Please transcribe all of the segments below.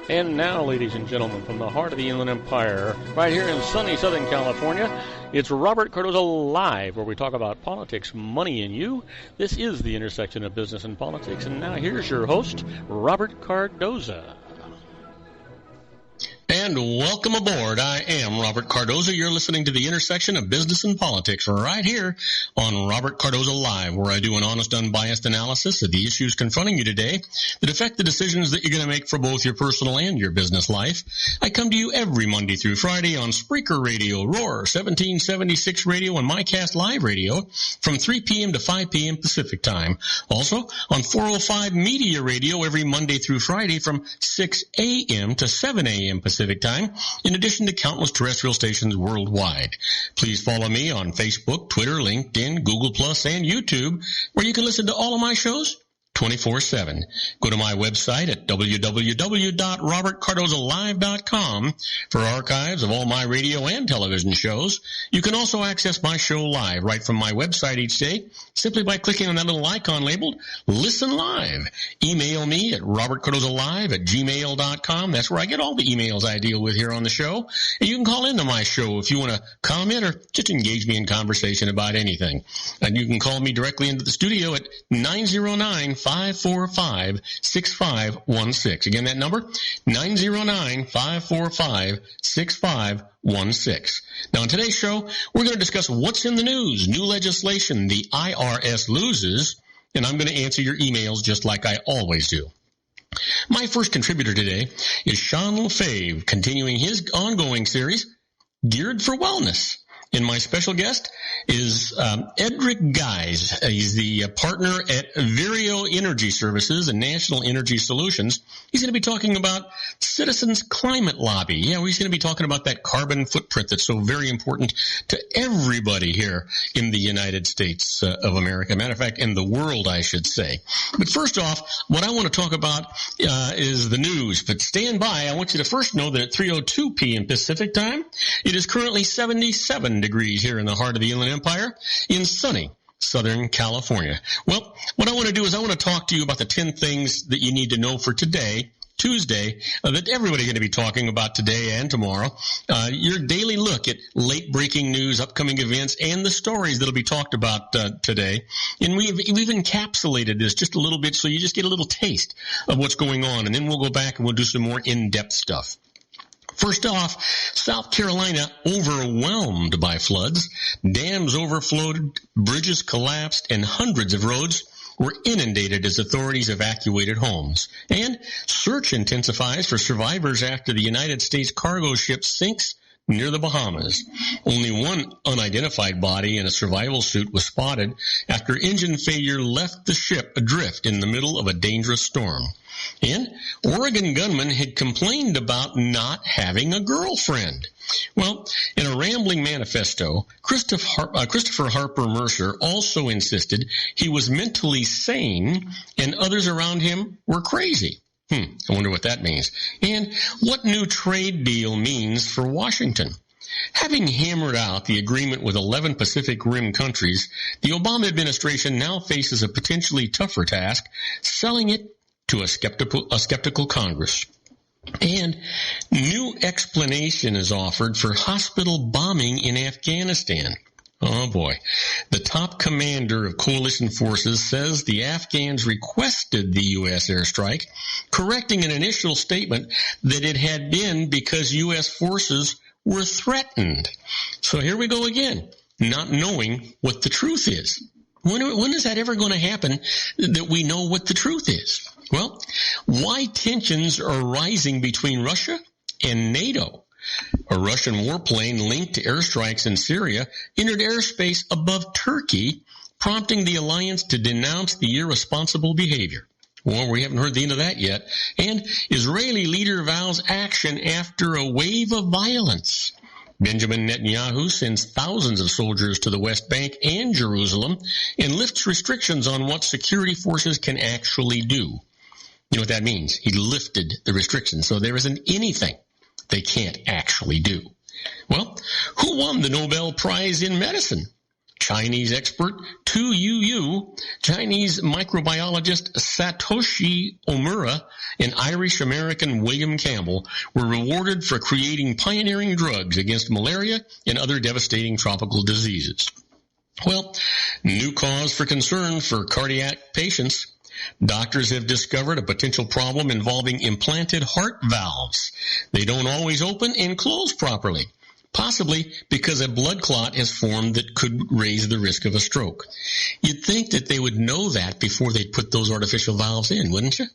And now, ladies and gentlemen, from the heart of the Inland Empire, right here in sunny Southern California, it's Robert Cardoza Live, where we talk about politics, money, and you. This is the intersection of business and politics. And now here's your host, Robert Cardoza. And welcome aboard. I am Robert Cardoza. You're listening to the intersection of business and politics right here on Robert Cardoza Live, where I do an honest, unbiased analysis of the issues confronting you today that affect the decisions that you're going to make for both your personal and your business life. I come to you every Monday through Friday on Spreaker Radio, Roar, 1776 Radio, and MyCast Live Radio from 3 p.m. to 5 p.m. Pacific Time. Also on 405 Media Radio every Monday through Friday from 6 a.m. to 7 a.m. Pacific Time, in addition to countless terrestrial stations worldwide. Please follow me on Facebook, Twitter, LinkedIn, Google+, and YouTube, where you can listen to all of my shows 24/7. Go to my website at www.robertcardozalive.com for archives of all my radio and television shows. You can also access my show live right from my website each day simply by clicking on that little icon labeled Listen Live. Email me at robertcardozalive@gmail.com. That's where I get all the emails I deal with here on the show. And you can call into my show if you want to comment or just engage me in conversation about anything. And you can call me directly into the studio at 909-545-6516. Again, that number, 909-545-6516. Now, on today's show, we're going to discuss what's in the news, new legislation, the IRS loses, and I'm going to answer your emails just like I always do. My first contributor today is Sean Lefebvre, continuing his ongoing series, Geared for Wellness. And my special guest is Edric Guys. He's the partner at Vireo Energy Services and National Energy Solutions. He's going to be talking about Citizens Climate Lobby. Yeah, he's going to be talking about that carbon footprint that's so very important to everybody here in the United States of America. Matter of fact, in the world, I should say. But first off, what I want to talk about is the news. But stand by. I want you to first know that at 3:02 p.m. Pacific Time, it is currently 77 degrees here in the heart of the Inland Empire in sunny Southern California. Well, what I want to do is I want to talk to you about the 10 things that you need to know for today, Tuesday, that everybody's going to be talking about today and tomorrow. Your daily look at late-breaking news, upcoming events, and the stories that will be talked about today. And we've encapsulated this just a little bit so you just get a little taste of what's going on. And then we'll go back and we'll do some more in-depth stuff. First off, South Carolina overwhelmed by floods. Dams overflowed, bridges collapsed, and hundreds of roads were inundated as authorities evacuated homes. And search intensifies for survivors after the United States cargo ship sinks near the Bahamas. Only one unidentified body in a survival suit was spotted after engine failure left the ship adrift in the middle of a dangerous storm. And Oregon gunman had complained about not having a girlfriend. Well, in a rambling manifesto, Christopher Harper Mercer also insisted he was mentally sane and others around him were crazy. I wonder what that means. And what new trade deal means for Washington. Having hammered out the agreement with 11 Pacific Rim countries, the Obama administration now faces a potentially tougher task, selling it to a skeptical Congress. And new explanation is offered for hospital bombing in Afghanistan. Oh boy. The top commander of coalition forces says the Afghans requested the U.S. airstrike, correcting an initial statement that it had been because U.S. forces were threatened. So here we go again, not knowing what the truth is. When is that ever going to happen that we know what the truth is? Well, why tensions are rising between Russia and NATO. A Russian warplane linked to airstrikes in Syria entered airspace above Turkey, prompting the alliance to denounce the irresponsible behavior. Well, we haven't heard the end of that yet. And Israeli leader vows action after a wave of violence. Benjamin Netanyahu sends thousands of soldiers to the West Bank and Jerusalem and lifts restrictions on what security forces can actually do. You know what that means? He lifted the restrictions, so there isn't anything they can't actually do. Well, who won the Nobel Prize in Medicine? Chinese expert Tu Yu, Chinese microbiologist Satoshi Omura, and Irish-American William Campbell were rewarded for creating pioneering drugs against malaria and other devastating tropical diseases. Well, new cause for concern for cardiac patients. Doctors have discovered a potential problem involving implanted heart valves. They don't always open and close properly, possibly because a blood clot has formed that could raise the risk of a stroke. You'd think that they would know that before they put those artificial valves in, wouldn't you?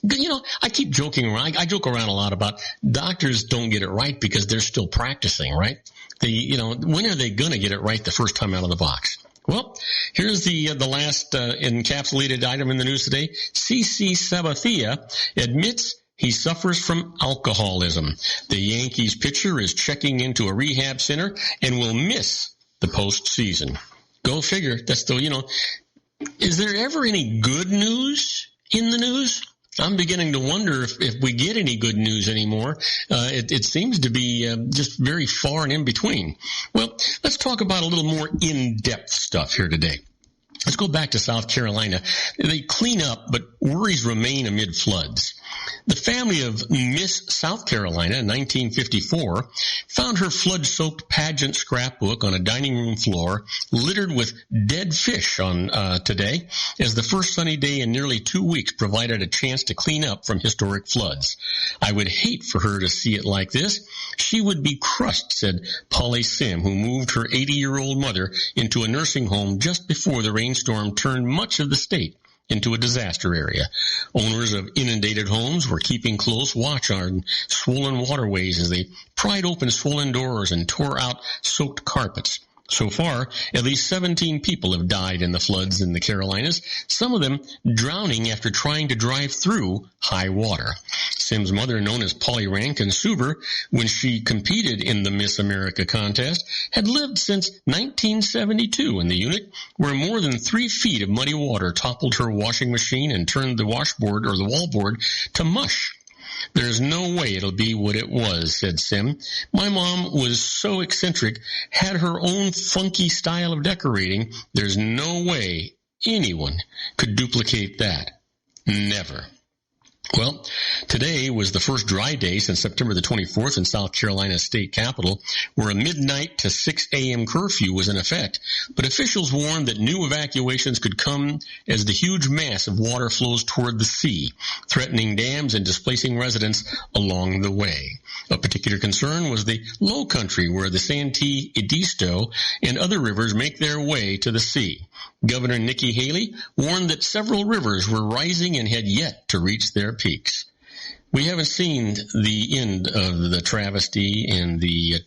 You know, I keep joking around. I joke around a lot about doctors don't get it right because they're still practicing, right? When are they going to get it right the first time out of the box? Well, here's the last encapsulated item in the news today. CC Sabathia admits he suffers from alcoholism. The Yankees pitcher is checking into a rehab center and will miss the postseason. Go figure. That's still, is there ever any good news in the news? I'm beginning to wonder if we get any good news anymore. It seems to be just very far and in between. Well, let's talk about a little more in-depth stuff here today. Let's go back to South Carolina. They clean up, but worries remain amid floods. The family of Miss South Carolina in 1954 found her flood-soaked pageant scrapbook on a dining room floor littered with dead fish on today, as the first sunny day in nearly 2 weeks provided a chance to clean up from historic floods. I would hate for her to see it like this. She would be crushed, said Polly Sim, who moved her 80-year-old mother into a nursing home just before the rainstorm turned much of the state into a disaster area. Owners of inundated homes were keeping close watch on swollen waterways as they pried open swollen doors and tore out soaked carpets. So far, at least 17 people have died in the floods in the Carolinas, some of them drowning after trying to drive through high water. Sim's mother, known as Polly Rankin Suber, when she competed in the Miss America contest, had lived since 1972 in the unit, where more than 3 feet of muddy water toppled her washing machine and turned the washboard or the wallboard to mush. There's no way it'll be what it was, said Sim. My mom was so eccentric, had her own funky style of decorating. There's no way anyone could duplicate that. Never. Well, today was the first dry day since September the 24th in South Carolina's state capital, where a midnight to 6 a.m. curfew was in effect. But officials warned that new evacuations could come as the huge mass of water flows toward the sea, threatening dams and displacing residents along the way. A particular concern was the low country where the Santee, Edisto, and other rivers make their way to the sea. Governor Nikki Haley warned that several rivers were rising and had yet to reach their peaks. We haven't seen the end of the travesty and the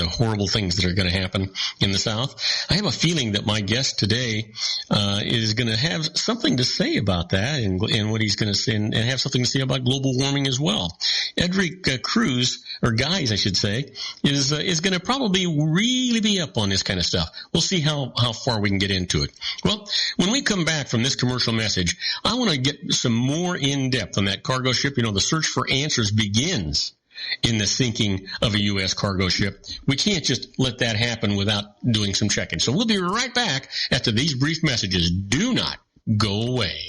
horrible things that are going to happen in the South. I have a feeling that my guest today is going to have something to say about that and what he's going to say, and have something to say about global warming as well. Edric Cruz, or Guys, I should say, is going to probably really be up on this kind of stuff. We'll see how far we can get into it. Well, when we come back from this commercial message, I want to get some more in-depth on that cargo ship. The search for answers begins in the sinking of a U.S. cargo ship. We can't just let that happen without doing some checking. So we'll be right back after these brief messages. Do not go away.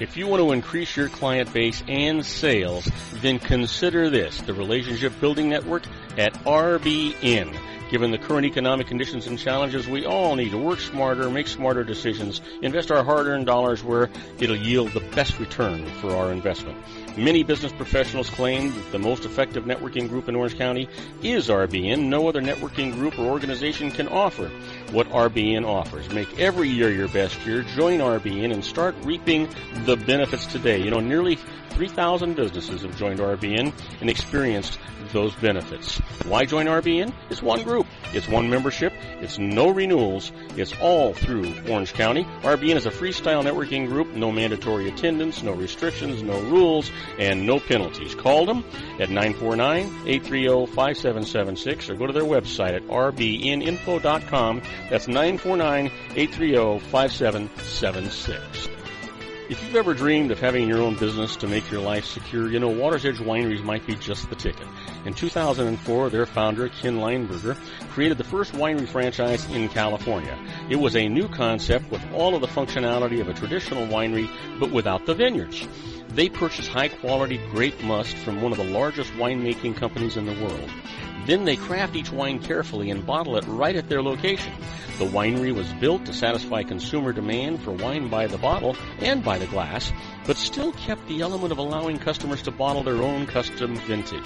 If you want to increase your client base and sales, then consider this, the Relationship Building Network at RBN. Given the current economic conditions and challenges, we all need to work smarter, make smarter decisions, invest our hard-earned dollars where it'll yield the best return for our investment. Many business professionals claim that the most effective networking group in Orange County is RBN. No other networking group or organization can offer what RBN offers. Make every year your best year. Join RBN and start reaping the benefits today. Nearly 3,000 businesses have joined RBN and experienced those benefits. Why join RBN? It's one group. It's one membership. It's no renewals. It's all through Orange County. RBN is a freestyle networking group. No mandatory attendance, no restrictions, no rules, and no penalties. Call them at 949-830-5776 or go to their website at rbninfo.com. That's 949-830-5776. If you've ever dreamed of having your own business to make your life secure, you know Water's Edge Wineries might be just the ticket. In 2004, their founder, Ken Lineberger, created the first winery franchise in California. It was a new concept with all of the functionality of a traditional winery, but without the vineyards. They purchased high-quality grape must from one of the largest winemaking companies in the world. Then they craft each wine carefully and bottle it right at their location. The winery was built to satisfy consumer demand for wine by the bottle and by the glass, but still kept the element of allowing customers to bottle their own custom vintage.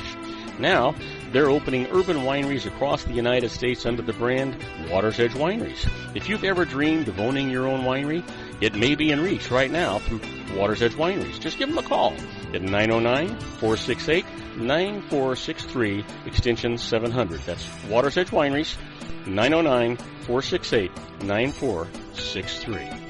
Now, they're opening urban wineries across the United States under the brand Water's Edge Wineries. If you've ever dreamed of owning your own winery, it may be in reach right now through Water's Edge Wineries. Just give them a call at 909-468-9463, extension 700. That's Water's Edge Wineries, 909-468-9463.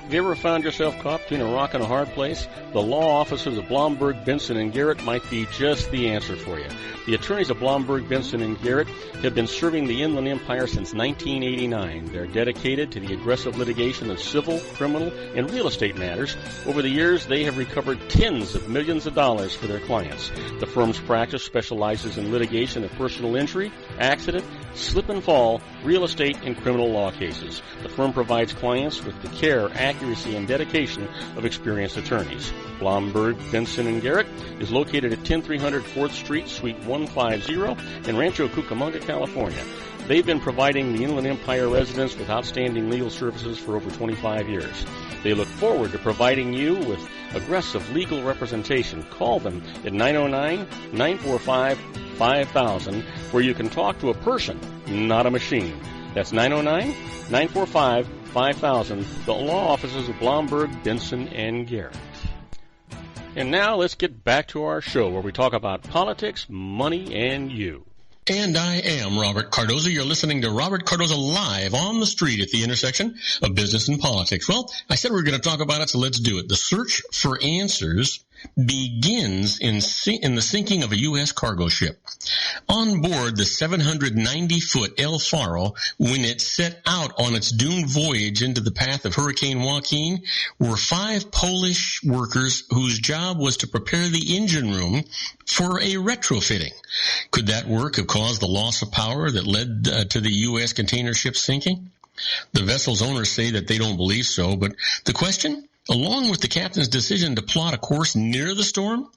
Have you ever found yourself caught between a rock and a hard place? The law offices of Blomberg, Benson & Garrett might be just the answer for you. The attorneys of Blomberg, Benson & Garrett have been serving the Inland Empire since 1989. They're dedicated to the aggressive litigation of civil, criminal, and real estate matters. Over the years, they have recovered tens of millions of dollars for their clients. The firm's practice specializes in litigation of personal injury, accident, slip and fall, real estate, and criminal law cases. The firm provides clients with the care, accuracy, and dedication of experienced attorneys. Blomberg, Benson & Garrett is located at 10300 4th Street, Suite 150 in Rancho Cucamonga, California. They've been providing the Inland Empire residents with outstanding legal services for over 25 years. They look forward to providing you with aggressive legal representation. Call them at 909-945-5000, where you can talk to a person, not a machine. That's 909-945-5000, the law offices of Blomberg, Benson & Garrett. And now let's get back to our show where we talk about politics, money, and you. And I am Robert Cardoza. You're listening to Robert Cardoza live on the street at the intersection of business and politics. Well, I said we were going to talk about it, so let's do it. The search for answers begins in the sinking of a U.S. cargo ship. On board the 790-foot El Faro, when it set out on its doomed voyage into the path of Hurricane Joaquin, were 5 Polish workers whose job was to prepare the engine room for a retrofitting. Could that work have caused the loss of power that led to the U.S. container ship sinking? The vessel's owners say that they don't believe so, but the question, along with the captain's decision to plot a course near the storm,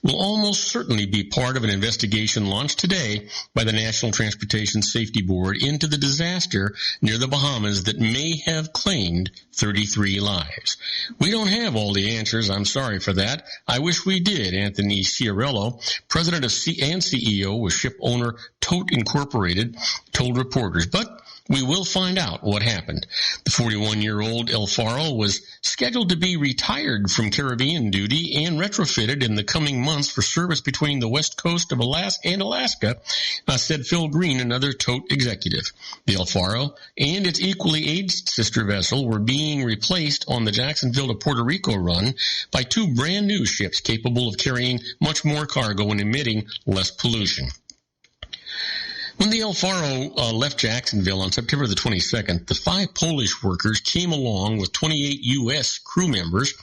will almost certainly be part of an investigation launched today by the National Transportation Safety Board into the disaster near the Bahamas that may have claimed 33 lives. We don't have all the answers. I'm sorry for that. I wish we did, Anthony Ciarello, president of and CEO with ship owner Tote Incorporated, told reporters. But we will find out what happened. The 41-year-old El Faro was scheduled to be retired from Caribbean duty and retrofitted in the coming months for service between the west coast of Alaska, said Phil Green, another Tote executive. The El Faro and its equally aged sister vessel were being replaced on the Jacksonville to Puerto Rico run by 2 brand new ships capable of carrying much more cargo and emitting less pollution. When the El Faro left Jacksonville on September the 22nd, the 5 Polish workers came along with 28 U.S. crew members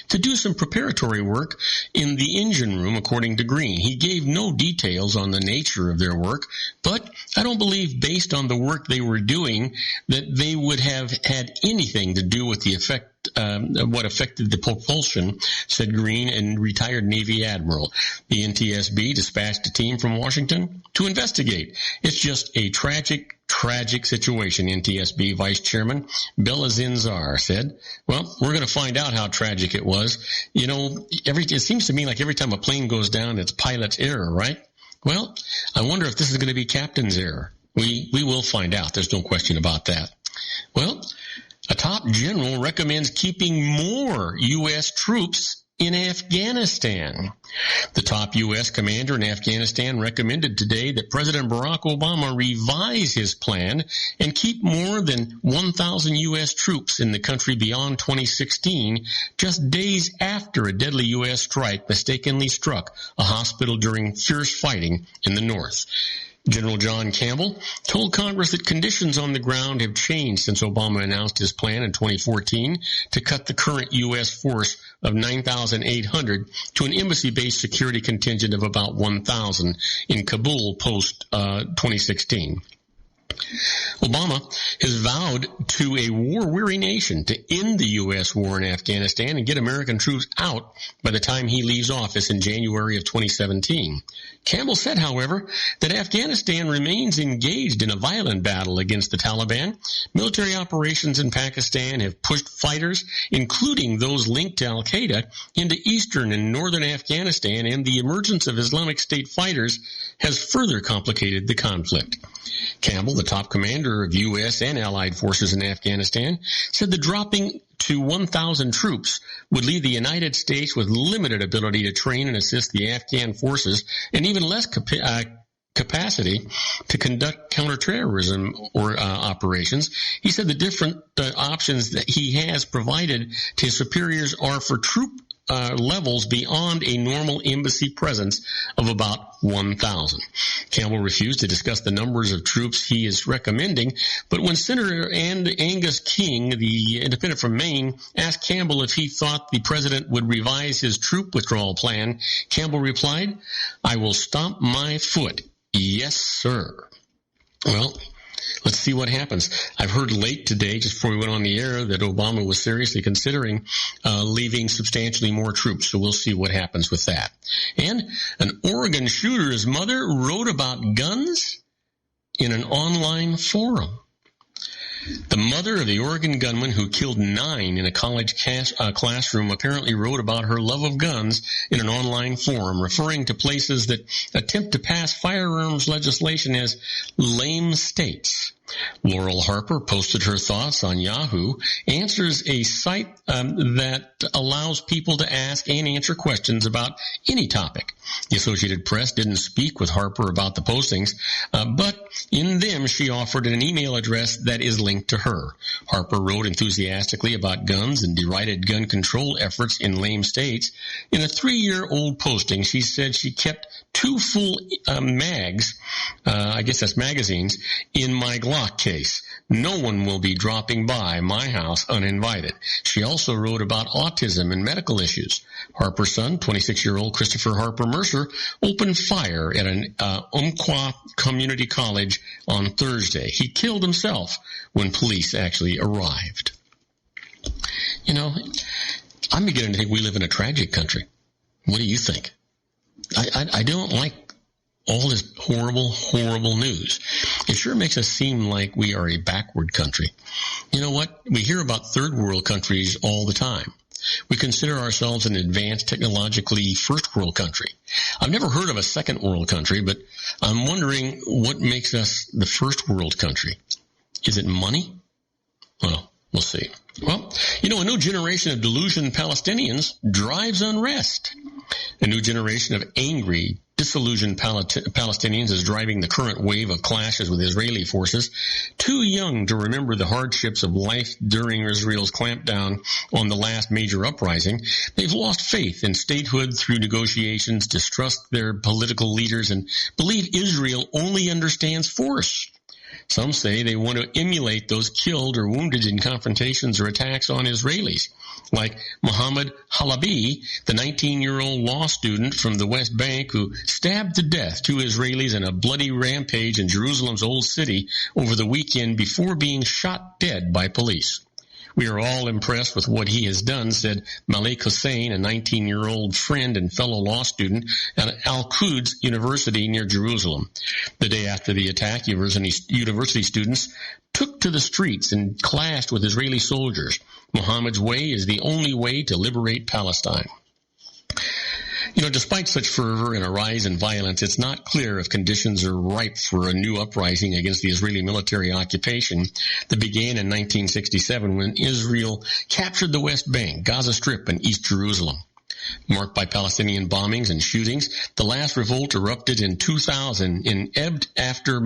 to do some preparatory work in the engine room, according to Green. He gave no details on the nature of their work, but I don't believe, based on the work they were doing, that they would have had anything to do with the effect what affected the propulsion, said Green, and retired Navy Admiral. The NTSB dispatched a team from Washington to investigate. It's just a tragic situation, NTSB Vice Chairman Bela Zinzar said. Well, we're going to find out how tragic it was. You know, it seems to me like every time a plane goes down, it's pilot's error, right? Well, I wonder if this is going to be captain's error. We will find out. There's no question about that. Well, a top general recommends keeping more U.S. troops in Afghanistan. The top U.S. commander in Afghanistan recommended today that President Barack Obama revise his plan and keep more than 1,000 U.S. troops in the country beyond 2016, just days after a deadly U.S. strike mistakenly struck a hospital during fierce fighting in the north. General John Campbell told Congress that conditions on the ground have changed since Obama announced his plan in 2014 to cut the current U.S. force of 9,800 to an embassy-based security contingent of about 1,000 in Kabul post-2016. Obama has vowed to a war-weary nation to end the U.S. war in Afghanistan and get American troops out by the time he leaves office in January of 2017. Campbell said, however, that Afghanistan remains engaged in a violent battle against the Taliban. Military operations in Pakistan have pushed fighters, including those linked to al-Qaeda, into eastern and northern Afghanistan, and the emergence of Islamic State fighters has further complicated the conflict. Campbell, the top commander of U.S. and allied forces in Afghanistan, said the dropping to 1,000 troops would leave the United States with limited ability to train and assist the Afghan forces and even less capacity to conduct counterterrorism or operations. He said the different options that he has provided to his superiors are for troop levels beyond a normal embassy presence of about 1,000. Campbell refused to discuss the numbers of troops he is recommending, but when Senator Angus King, the independent from Maine, asked Campbell if he thought the president would revise his troop withdrawal plan, Campbell replied, "I will stomp my foot. Yes, sir." Well, let's see what happens. I've heard late today, just before we went on the air, that Obama was seriously considering leaving substantially more troops, so we'll see what happens with that. And an Oregon shooter's mother wrote about guns in an online forum. The mother of the Oregon gunman who killed 9 in a college classroom apparently wrote about her love of guns in an online forum, referring to places that attempt to pass firearms legislation as lame states. Laurel Harper posted her thoughts on Yahoo, Answers, a site that allows people to ask and answer questions about any topic. The Associated Press didn't speak with Harper about the postings, but in them she offered an email address that is linked to her. Harper wrote enthusiastically about guns and derided gun control efforts in lame states. In a 3-year-old posting, she said she kept 2 full mags, I guess that's magazines, in my Glock case. No one will be dropping by my house uninvited. She also wrote about autism and medical issues. Harper's son, 26-year-old Christopher Harper Mercer, opened fire at an Umpqua Community College on Thursday. He killed himself when police actually arrived. You know, I'm beginning to think we live in a tragic country. What do you think? I don't like all this horrible, horrible news. It sure makes us seem like we are a backward country. You know what? We hear about third world countries all the time. We consider ourselves an advanced, technologically first world country. I've never heard of a second world country, but I'm wondering what makes us the first world country. Is it money? Well, we'll see. Well, you know, a new generation of delusioned Palestinians drives unrest. A new generation of angry, disillusioned Palestinians is driving the current wave of clashes with Israeli forces. Too young to remember the hardships of life during Israel's clampdown on the last major uprising, they've lost faith in statehood through negotiations, distrust their political leaders, and believe Israel only understands force. Some say they want to emulate those killed or wounded in confrontations or attacks on Israelis, like Mohammed Halabi, the 19-year-old law student from the West Bank who stabbed to death 2 Israelis in a bloody rampage in Jerusalem's Old City over the weekend before being shot dead by police. We are all impressed with what he has done, said Malik Hussein, a 19-year-old friend and fellow law student at Al-Quds University near Jerusalem. The day after the attack, university students took to the streets and clashed with Israeli soldiers. Muhammad's way is the only way to liberate Palestine. You know, despite such fervor and a rise in violence, it's not clear if conditions are ripe for a new uprising against the Israeli military occupation that began in 1967 when Israel captured the West Bank, Gaza Strip, and East Jerusalem. Marked by Palestinian bombings and shootings, the last revolt erupted in 2000 and ebbed after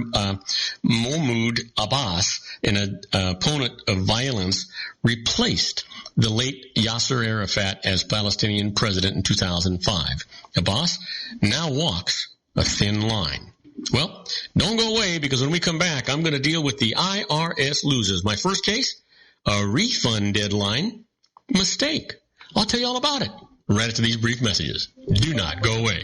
Mahmoud Abbas, an opponent of violence, replaced the late Yasser Arafat as Palestinian president in 2005. Abbas now walks a thin line. Well, don't go away, because when we come back, I'm going to deal with the IRS loses. My first case, a refund deadline mistake. I'll tell you all about it right after these brief messages. Do not go away.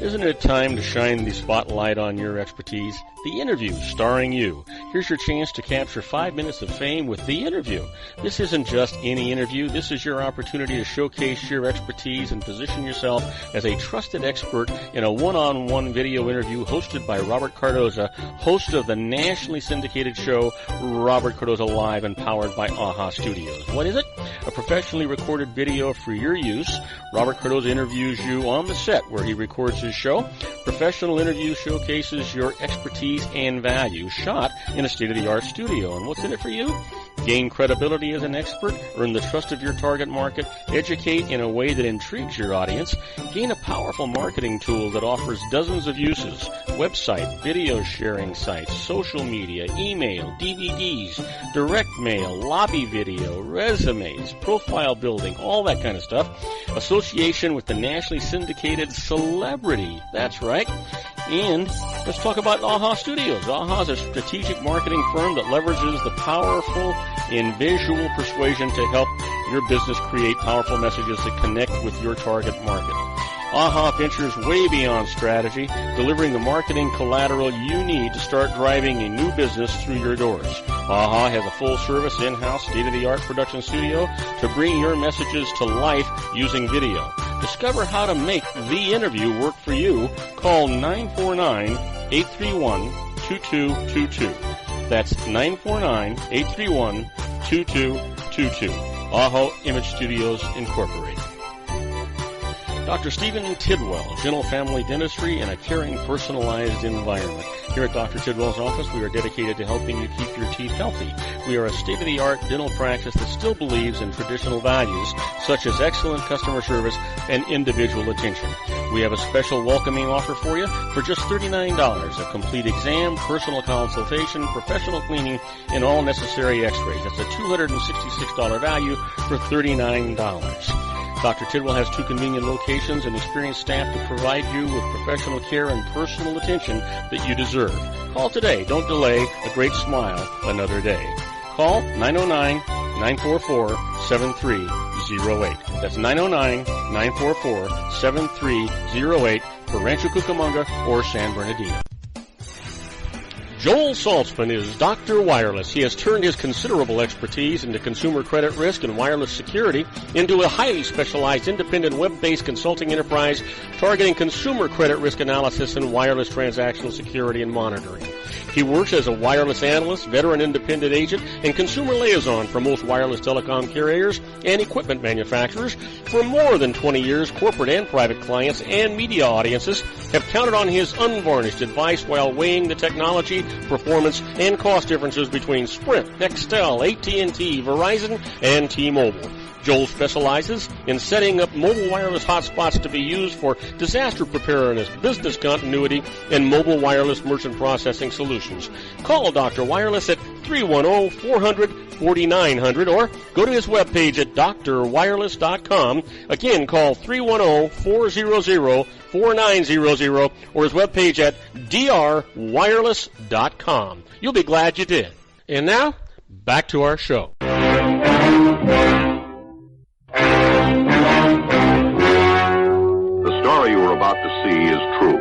Isn't it time to shine the spotlight on your expertise? The Interview, starring you. Here's your chance to capture 5 minutes of fame with The Interview. This isn't just any interview. This is your opportunity to showcase your expertise and position yourself as a trusted expert in a one-on-one video interview hosted by Robert Cardoza, host of the nationally syndicated show Robert Cardoza Live and powered by AHA Studios. What is it? A professionally recorded video for your use. Robert Cardoza interviews you on the set where he records his show. Professional interview showcases your expertise and value, shot in a state-of-the-art studio. And what's in it for you? Gain credibility as an expert, earn the trust of your target market, educate in a way that intrigues your audience, gain a powerful marketing tool that offers dozens of uses, website, video sharing sites, social media, email, DVDs, direct mail, lobby video, resumes, profile building, all that kind of stuff. Association with the nationally syndicated celebrity. That's right. And let's talk about AHA Studios. AHA is a strategic marketing firm that leverages the powerful in visual persuasion to help your business create powerful messages that connect with your target market. AHA ventures way beyond strategy, delivering the marketing collateral you need to start driving a new business through your doors. AHA has a full-service, in-house, state-of-the-art production studio to bring your messages to life using video. Discover how to make The Interview work for you. Call 949-831-2222. That's 949-831-2222. AHA Image Studios, Incorporated. Dr. Stephen Tidwell, Gentle Family Dentistry in a caring, personalized environment. Here at Dr. Tidwell's office, we are dedicated to helping you keep your teeth healthy. We are a state-of-the-art dental practice that still believes in traditional values, such as excellent customer service and individual attention. We have a special welcoming offer for you for just $39, a complete exam, personal consultation, professional cleaning, and all necessary x-rays. That's a $266 value for $39. Dr. Tidwell has 2 convenient locations and experienced staff to provide you with professional care and personal attention that you deserve. Call today. Don't delay. A great smile another day. Call 909-944-7308. That's 909-944-7308 for Rancho Cucamonga or San Bernardino. Joel Saltzman is Dr. Wireless. He has turned his considerable expertise into consumer credit risk and wireless security into a highly specialized independent web-based consulting enterprise targeting consumer credit risk analysis and wireless transactional security and monitoring. He works as a wireless analyst, veteran independent agent, and consumer liaison for most wireless telecom carriers and equipment manufacturers. For more than 20 years, corporate and private clients and media audiences have counted on his unvarnished advice while weighing the technology, performance, and cost differences between Sprint, Nextel, AT&T, Verizon, and T-Mobile. Joel specializes in setting up mobile wireless hotspots to be used for disaster preparedness, business continuity, and mobile wireless merchant processing solutions. Call Dr. Wireless at 310-400-4900 or go to his webpage at drwireless.com. Again, call 310-400-4900 or his webpage at drwireless.com. You'll be glad you did. And now, back to our show. The story you are about to see is true.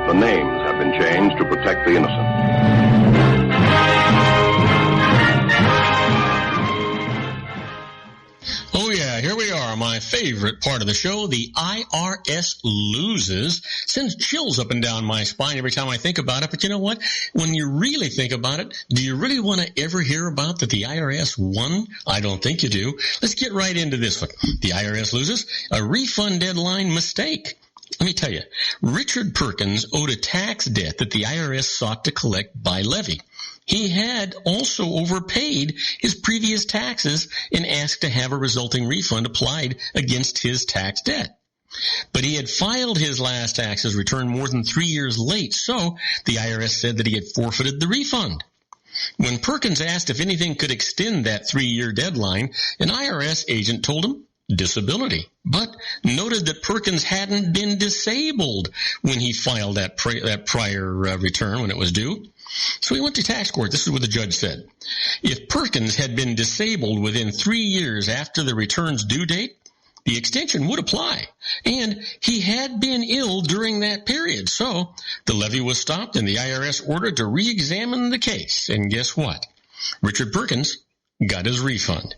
The names have been changed to protect the innocent. Oh yeah, here we are, my favorite part of the show, the IRS loses. Sends chills up and down my spine every time I think about it, but you know what? When you really think about it, do you really want to ever hear about that the IRS won? I don't think you do. Let's get right into this one. The IRS loses, a refund deadline mistake. Let me tell you, Richard Perkins owed a tax debt that the IRS sought to collect by levy. He had also overpaid his previous taxes and asked to have a resulting refund applied against his tax debt. But he had filed his last taxes return more than 3 years late, so the IRS said that he had forfeited the refund. When Perkins asked if anything could extend that 3-year deadline, an IRS agent told him disability, but noted that Perkins hadn't been disabled when he filed that prior return when it was due. So he went to tax court. This is what the judge said. If Perkins had been disabled within 3 years after the return's due date, the extension would apply, and he had been ill during that period. So the levy was stopped and the IRS ordered to re-examine the case. And guess what? Richard Perkins got his refund.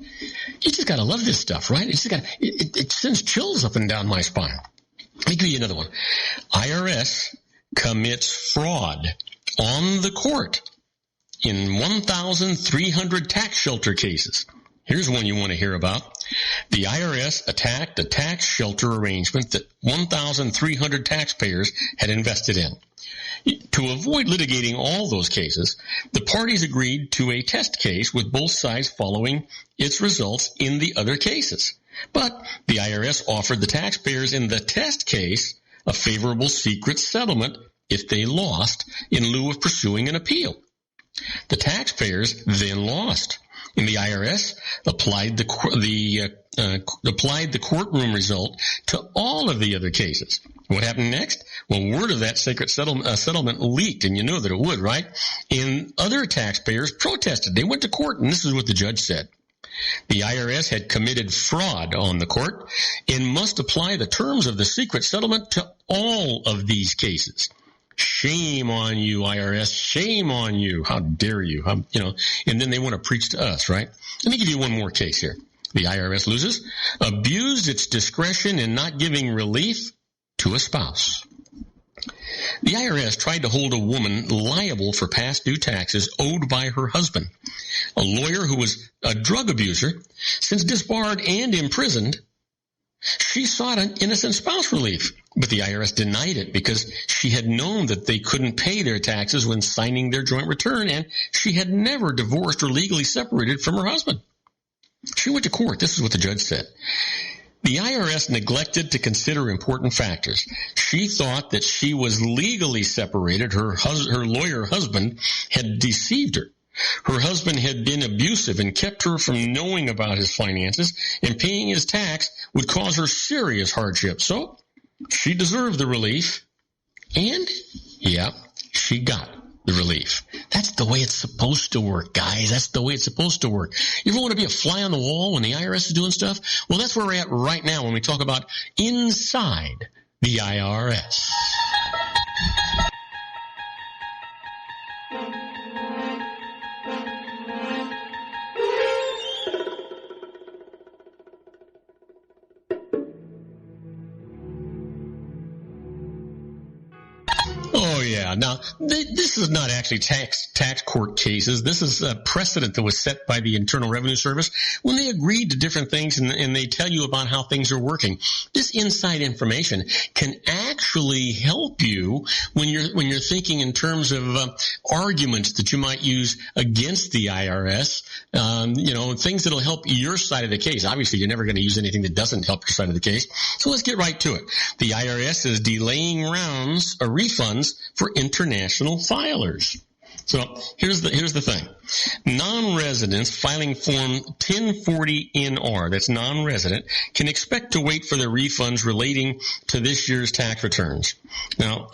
You just got to love this stuff, right? It sends chills up and down my spine. Let me give you another one. IRS commits fraud on the court in 1,300 tax shelter cases. Here's one you want to hear about. The IRS attacked a tax shelter arrangement that 1,300 taxpayers had invested in. To avoid litigating all those cases, the parties agreed to a test case with both sides following its results in the other cases. But the IRS offered the taxpayers in the test case a favorable secret settlement if they lost in lieu of pursuing an appeal. The taxpayers then lost, and the IRS applied the courtroom result to all of the other cases. What happened next? Well, word of that secret settlement leaked, and you know that it would, right? And other taxpayers protested. They went to court, and this is what the judge said. The IRS had committed fraud on the court and must apply the terms of the secret settlement to all of these cases. Shame on you, IRS. Shame on you. How dare you? And then they want to preach to us, right? Let me give you one more case here. The IRS loses. Abused its discretion in not giving relief to a spouse. The IRS tried to hold a woman liable for past due taxes owed by her husband, a lawyer who was a drug abuser. Since disbarred and imprisoned, she sought an innocent spouse relief, but the IRS denied it because she had known that they couldn't pay their taxes when signing their joint return, and she had never divorced or legally separated from her husband. She went to court. This is what the judge said. The IRS neglected to consider important factors. She thought that she was legally separated. Her lawyer husband had deceived her. Her husband had been abusive and kept her from knowing about his finances, and paying his tax would cause her serious hardship. So she deserved the relief, and, yeah, she got the relief. That's the way it's supposed to work, guys. That's the way it's supposed to work. You ever want to be a fly on the wall when the IRS is doing stuff? Well, that's where we're at right now when we talk about inside the IRS. Oh, yeah. Now, this is not actually tax court cases. This is a precedent that was set by the Internal Revenue Service when they agreed to different things and they tell you about how things are working. This inside information can actually help you when you're thinking in terms of arguments that you might use against the IRS, things that'll help your side of the case. Obviously, you're never going to use anything that doesn't help your side of the case. So let's get right to it. The IRS is delaying refunds for international filers. So here's the thing. Non-residents filing Form 1040-NR, that's non-resident, can expect to wait for their refunds relating to this year's tax returns. Now,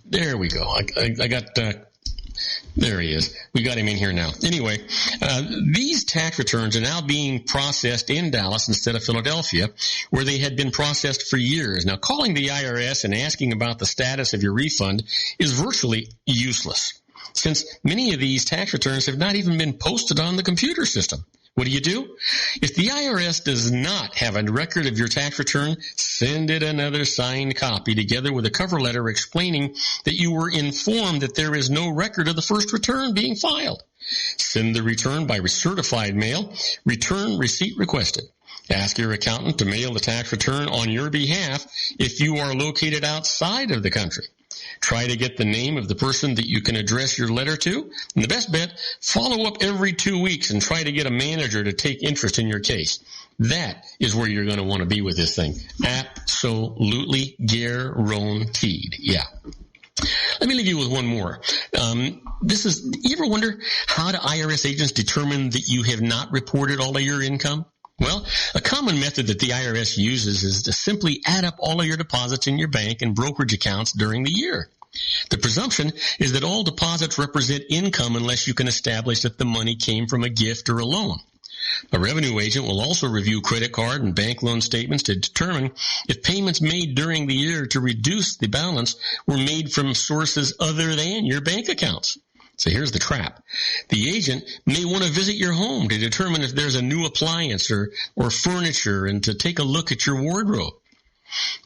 there we go. I got... There he is. We got him in here now. Anyway, these tax returns are now being processed in Dallas instead of Philadelphia, where they had been processed for years. Now, calling the IRS and asking about the status of your refund is virtually useless, since many of these tax returns have not even been posted on the computer system. What do? If the IRS does not have a record of your tax return, send it another signed copy together with a cover letter explaining that you were informed that there is no record of the first return being filed. Send the return by certified mail. Return receipt requested. Ask your accountant to mail the tax return on your behalf if you are located outside of the country. Try to get the name of the person that you can address your letter to. And the best bet, follow up every 2 weeks and try to get a manager to take interest in your case. That is where you're going to want to be with this thing. Absolutely guaranteed. Yeah. Let me leave you with one more. You ever wonder how do IRS agents determine that you have not reported all of your income? Well, a common method that the IRS uses is to simply add up all of your deposits in your bank and brokerage accounts during the year. The presumption is that all deposits represent income unless you can establish that the money came from a gift or a loan. A revenue agent will also review credit card and bank loan statements to determine if payments made during the year to reduce the balance were made from sources other than your bank accounts. So here's the trap. The agent may want to visit your home to determine if there's a new appliance or furniture and to take a look at your wardrobe.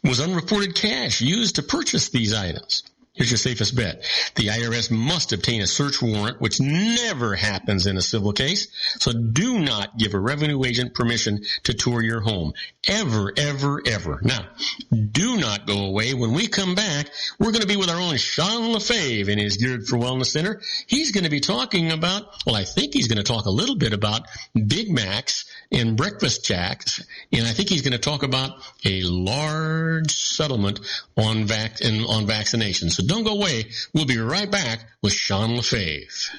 Was unreported cash used to purchase these items? Here's your safest bet. The IRS must obtain a search warrant, which never happens in a civil case. So do not give a revenue agent permission to tour your home. Ever, ever, ever. Now, do not go away. When we come back, we're going to be with our own Sean LaFave in his Geared for Wellness Center. He's going to be talking about, well, I think he's going to talk a little bit about Big Macs and Breakfast Jacks, and I think he's going to talk about a large settlement on vaccinations. So don't go away. We'll be right back with Sean LaFave.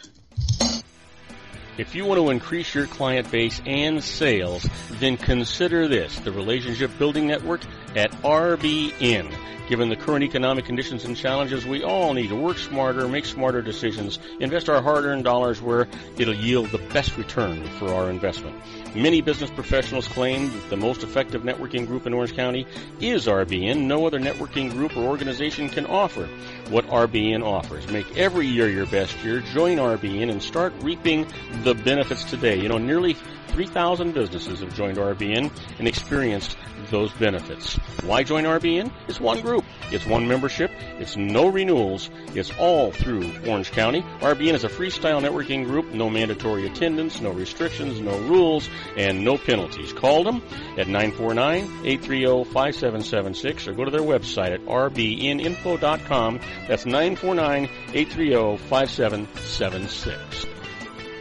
If you want to increase your client base and sales, then consider this, the Relationship Building Network at RBN. Given the current economic conditions and challenges, we all need to work smarter, make smarter decisions, invest our hard-earned dollars where it'll yield the best return for our investment. Many business professionals claim that the most effective networking group in Orange County is RBN. No other networking group or organization can offer what RBN offers. Make every year your best year. Join RBN and start reaping the benefits today. You know, nearly 3,000 businesses have joined RBN and experienced those benefits. Why join RBN? It's one group. It's one membership. It's no renewals. It's all through Orange County. RBN is a freestyle networking group. No mandatory attendance, no restrictions, no rules, and no penalties. Call them at 949-830-5776 or go to their website at rbninfo.com. That's 949-830-5776.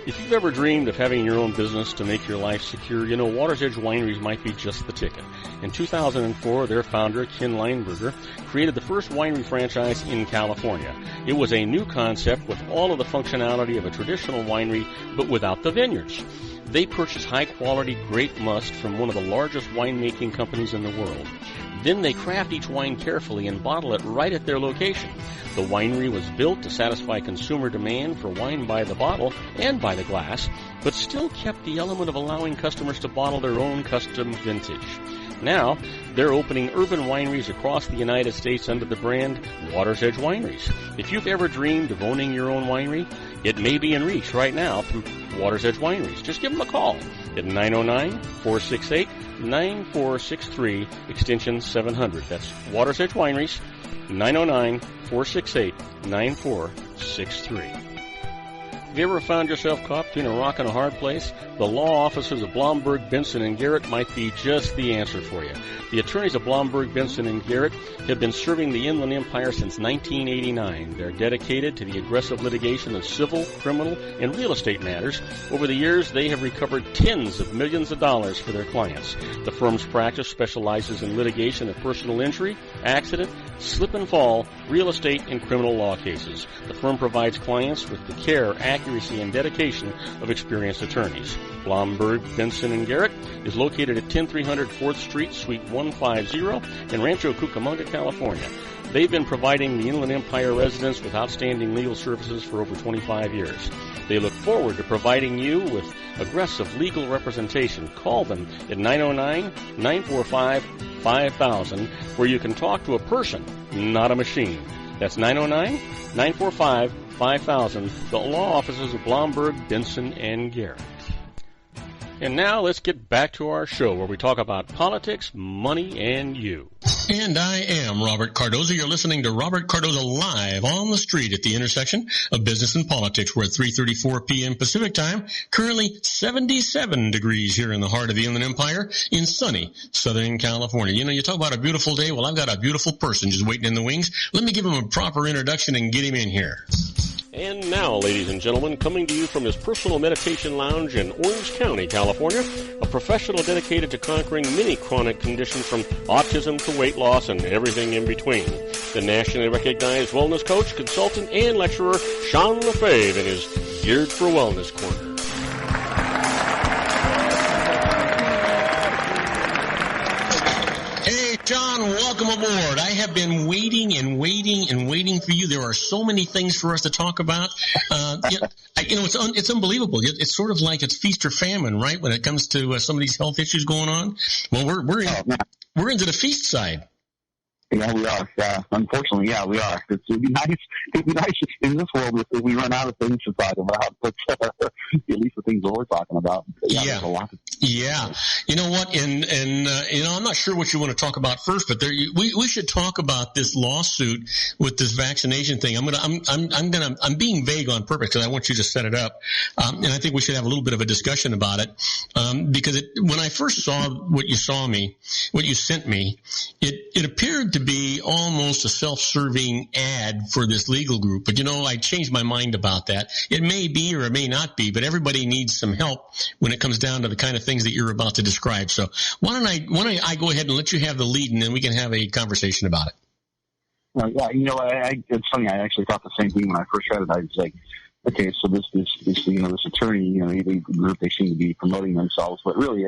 If you've ever dreamed of having your own business to make your life secure, you know Water's Edge Wineries might be just the ticket. In 2004, their founder, Ken Lineberger, created the first winery franchise in California. It was a new concept with all of the functionality of a traditional winery, but without the vineyards. They purchase high-quality grape must from one of the largest winemaking companies in the world. Then they craft each wine carefully and bottle it right at their location. The winery was built to satisfy consumer demand for wine by the bottle and by the glass, but still kept the element of allowing customers to bottle their own custom vintage. Now, they're opening urban wineries across the United States under the brand Water's Edge Wineries. If you've ever dreamed of owning your own winery, it may be in reach right now through Water's Edge Wineries. Just give them a call at 909-468-9463, extension 700. That's Water's Edge Wineries, 909-468-9463. Have you ever found yourself caught between a rock and a hard place? The law offices of Blomberg, Benson, & Garrett might be just the answer for you. The attorneys of Blomberg, Benson, & Garrett have been serving the Inland Empire since 1989. They're dedicated to the aggressive litigation of civil, criminal, and real estate matters. Over the years, they have recovered tens of millions of dollars for their clients. The firm's practice specializes in litigation of personal injury, accident, slip and fall, real estate, and criminal law cases. The firm provides clients with the care, accuracy, and dedication of experienced attorneys. Blomberg, Benson, & Garrett is located at 10300 4th Street, Suite 150 in Rancho Cucamonga, California. They've been providing the Inland Empire residents with outstanding legal services for over 25 years. They look forward to providing you with aggressive legal representation. Call them at 909-945-5000, where you can talk to a person, not a machine. That's 909-945-5000, the law offices of Blomberg, Benson, & Garrett. And now let's get back to our show where we talk about politics, money, and you. And I am Robert Cardoza. You're listening to Robert Cardoza live on the street at the intersection of business and politics. We're at 3:34 p.m. Pacific time. Currently 77 degrees here in the heart of the Inland Empire in sunny Southern California. You know, you talk about a beautiful day. Well, I've got a beautiful person just waiting in the wings. Let me give him a proper introduction and get him in here. And now, ladies and gentlemen, coming to you from his personal meditation lounge in Orange County, California, a professional dedicated to conquering many chronic conditions from autism to weight loss and everything in between. The nationally recognized wellness coach, consultant, and lecturer, Sean LaFave, in his Geared for Wellness Corner. aboard. I have been waiting and waiting and waiting for you. There are so many things for us to talk about. It's unbelievable. It's sort of like it's feast or famine, right? When it comes to some of these health issues going on. Well, we're into the feast side. Yeah, we are. Yeah, unfortunately, yeah, we are. It'd be nice in this world if we run out of things to talk about, but at least the things that we're talking about. Yeah. A lot. Yeah. You know what? And I'm not sure what you want to talk about first, but we should talk about this lawsuit with this vaccination thing. I'm being vague on purpose because I want you to set it up. And I think we should have a little bit of a discussion about it. Because when I first saw what you sent me, it appeared to be almost a self-serving ad for this legal group. But I changed my mind about that. It may be or it may not be, but everybody needs some help when it comes down to the kind of things that you're about to describe. So why don't I go ahead and let you have the lead, and then we can have a conversation about it. Yeah, it's funny. I actually thought the same thing when I first read it. I was like, okay, so this attorney, the group, they seem to be promoting themselves, but really,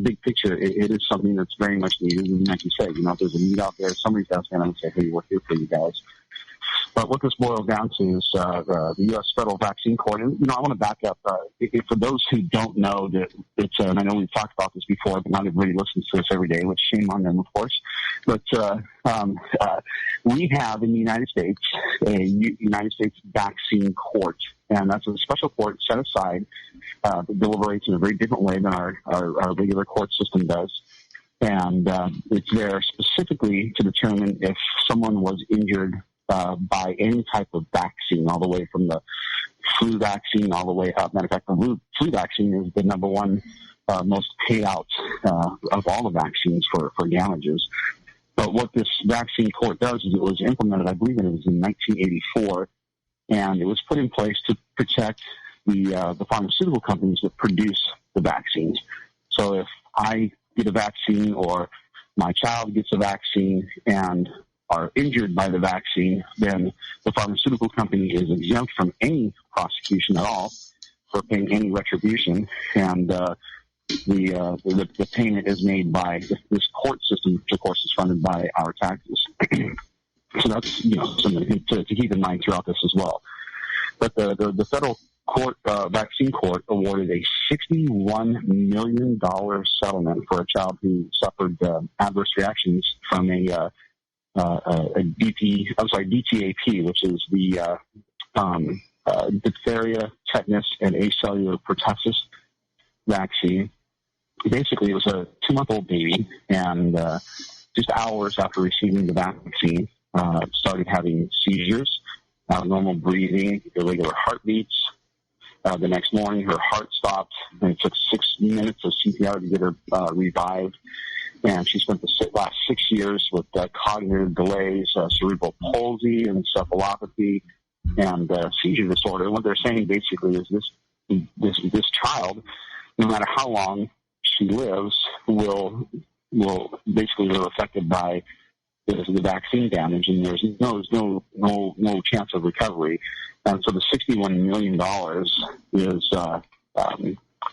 big picture, it is something that's very much needed. And like you said, if there's a need out there, somebody's got to stand up and say, hey, we're here for you guys. But what this boils down to is the U.S. Federal Vaccine Court. And, I want to back up. For those who don't know, that it's, and I know we've talked about this before, but not everybody listens to us every day, which shame on them, of course. But we have in the United States a United States Vaccine Court. And that's a special court set aside that deliberates in a very different way than our regular court system does. And it's there specifically to determine if someone was injured by any type of vaccine, all the way from the flu vaccine all the way up. Matter of fact, the flu vaccine is the number one most payout of all the vaccines for damages. But what this vaccine court does is it was implemented, I believe it was in 1984, and it was put in place to protect the pharmaceutical companies that produce the vaccines. So if I get a vaccine or my child gets a vaccine and are injured by the vaccine, then the pharmaceutical company is exempt from any prosecution at all for paying any retribution, and the payment is made by this court system, which of course is funded by our taxes. So that's something to keep in mind throughout this as well. But the federal court vaccine court awarded a $61 million settlement for a child who suffered adverse reactions from a DTaP, which is the diphtheria, tetanus, and acellular pertussis vaccine. Basically, it was a 2-month-old baby, and just hours after receiving the vaccine, started having seizures, normal breathing, irregular heartbeats. The next morning, her heart stopped, and it took 6 minutes of CPR to get her revived. And she spent the last 6 years with cognitive delays, cerebral palsy, and encephalopathy, and seizure disorder. And what they're saying basically is this child, no matter how long she lives, will basically be affected by the vaccine damage, and there's no chance of recovery. And so the $61 million is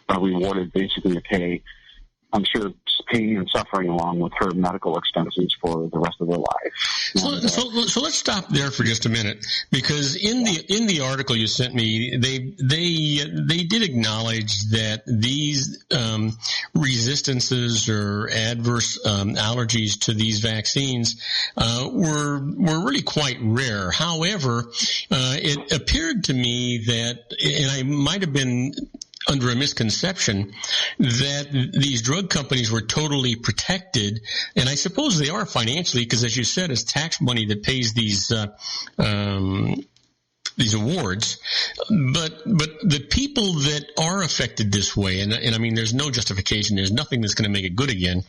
rewarded basically to pay, I'm sure, pain and suffering along with her medical expenses for the rest of their life. So let's stop there for just a minute, because in the article you sent me, they did acknowledge that these resistances or adverse allergies to these vaccines were really quite rare. However, it appeared to me that, and I might have been under a misconception, that these drug companies were totally protected, and I suppose they are financially, because as you said, it's tax money that pays these awards, but the people that are affected this way, and I mean, there's no justification, there's nothing that's going to make it good again,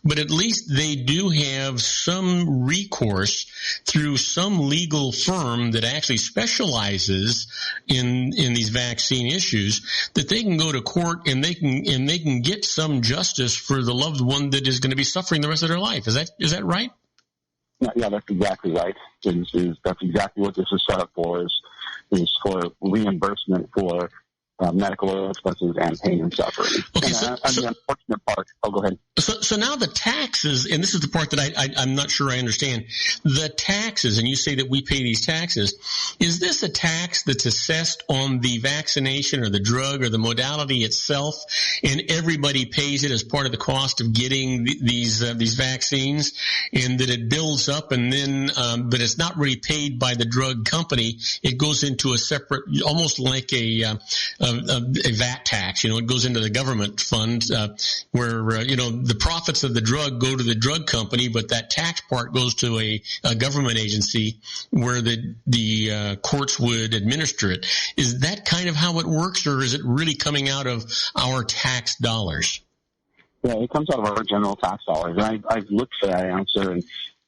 but at least they do have some recourse through some legal firm that actually specializes in these vaccine issues, that they can go to court and they can get some justice for the loved one that is going to be suffering the rest of their life. Is that right? Yeah, that's exactly right. That's exactly what this is set up for, is for reimbursement for medical expenses and pain and suffering. Okay, and the unfortunate part. Oh, go ahead. So now the taxes, and this is the part that I'm not sure I understand. The taxes, and you say that we pay these taxes. Is this a tax that's assessed on the vaccination or the drug or the modality itself, and everybody pays it as part of the cost of getting these vaccines, and that it builds up, and then but it's not really paid by the drug company. It goes into a separate, almost like a VAT tax. It goes into the government fund where the profits of the drug go to the drug company, but that tax part goes to a government agency where the courts would administer it. Is that kind of how it works, or is it really coming out of our tax dollars? Yeah, it comes out of our general tax dollars. And I've looked for that answer,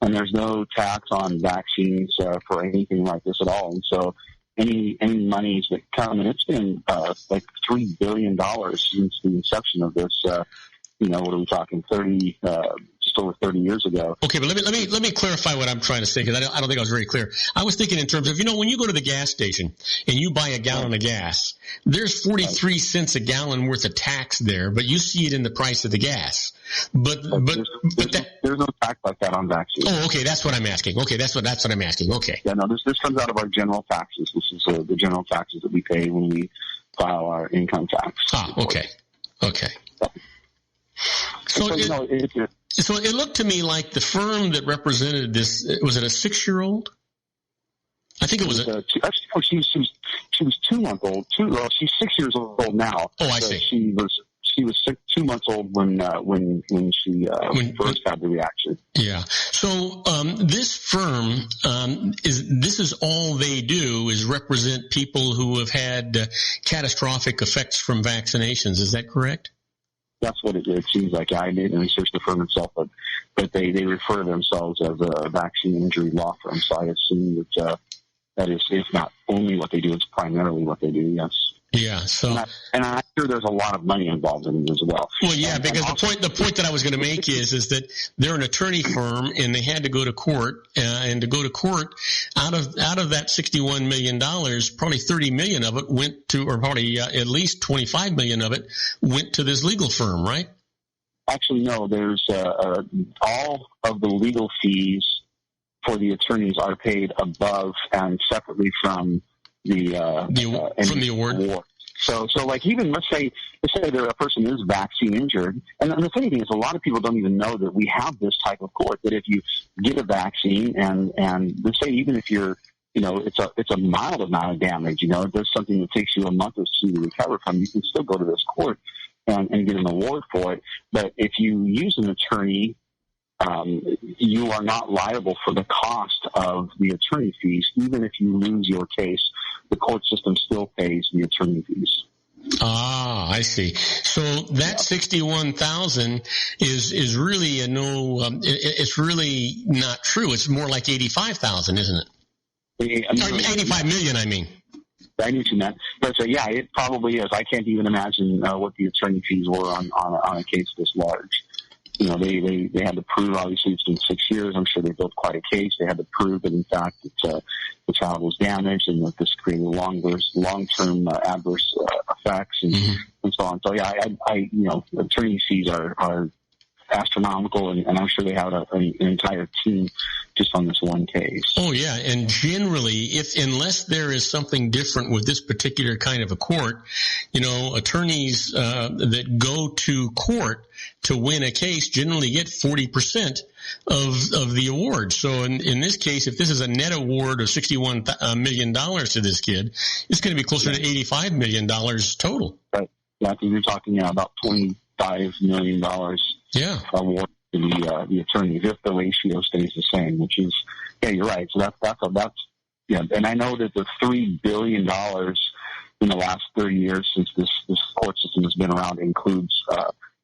and there's no tax on vaccines for anything like this at all. And so any monies that come, and it's been like $3 billion since the inception of this. What are we talking? Just over 30 years ago. Okay, but let me clarify what I'm trying to say, because I don't think I was very clear. I was thinking in terms of, when you go to the gas station and you buy a gallon of gas, there's 43 cents a gallon worth of tax there, but you see it in the price of the gas. But there's no tax like that on vaccines. Oh, okay, that's what I'm asking. Okay, that's what I'm asking. Okay. Yeah, no, this comes out of our general taxes. This is the general taxes that we pay when we file our income tax. Okay. So it looked to me like the firm that represented this, was it a 6-year-old? I think it was she was 2 months old. She's 6 years old now. Oh, I see. She was 2 months old when she first had the reaction. Yeah. So this firm this is all they do is represent people who have had catastrophic effects from vaccinations. Is that correct? That's what it seems like. I didn't research the firm itself, but they refer to themselves as a vaccine injury law firm. So I assume that is, if not only what they do, it's primarily what they do. Yes. Yeah. So, and I'm sure there's a lot of money involved in it as well. Well, yeah, because the point that I was going to make is that they're an attorney firm and they had to go to court, and to go to court, out of that $61 million, probably 30 million of it went to, or probably at least 25 million of it went to this legal firm, right? Actually, no. There's all of the legal fees for the attorneys are paid above and separately from the award. So like, even let's say there a person is vaccine injured, and the funny thing is, a lot of people don't even know that we have this type of court, that if you get a vaccine and let's say even if you're, it's a mild amount of damage, it does something that takes you a month or two to recover from, you can still go to this court and get an award for it. But if you use an attorney, you are not liable for the cost of the attorney fees. Even if you lose your case, the court system still pays the attorney fees. Ah, I see. So that 61,000 is really it's really not true. It's more like 85,000, isn't it? 85 million, I mean. I knew what you meant. But it probably is. I can't even imagine what the attorney fees were on a case this large. They had to prove, obviously it's been 6 years. I'm sure they built quite a case. They had to prove that, in fact, that the child was damaged and that this created long-term adverse effects and so on. So, attorney fees are astronomical, and I'm sure they have an entire team just on this one case. Oh, yeah, and generally, unless there is something different with this particular kind of a court, attorneys that go to court to win a case generally get 40% of the award. So in this case, if this is a net award of $61 million to this kid, it's going to be closer to $85 million total. Right. Yeah, I think you're talking about $25 million award to the attorneys if the ratio stays the same, which is, you're right. So that's and I know that the $3 billion in the last 30 years since this court system has been around includes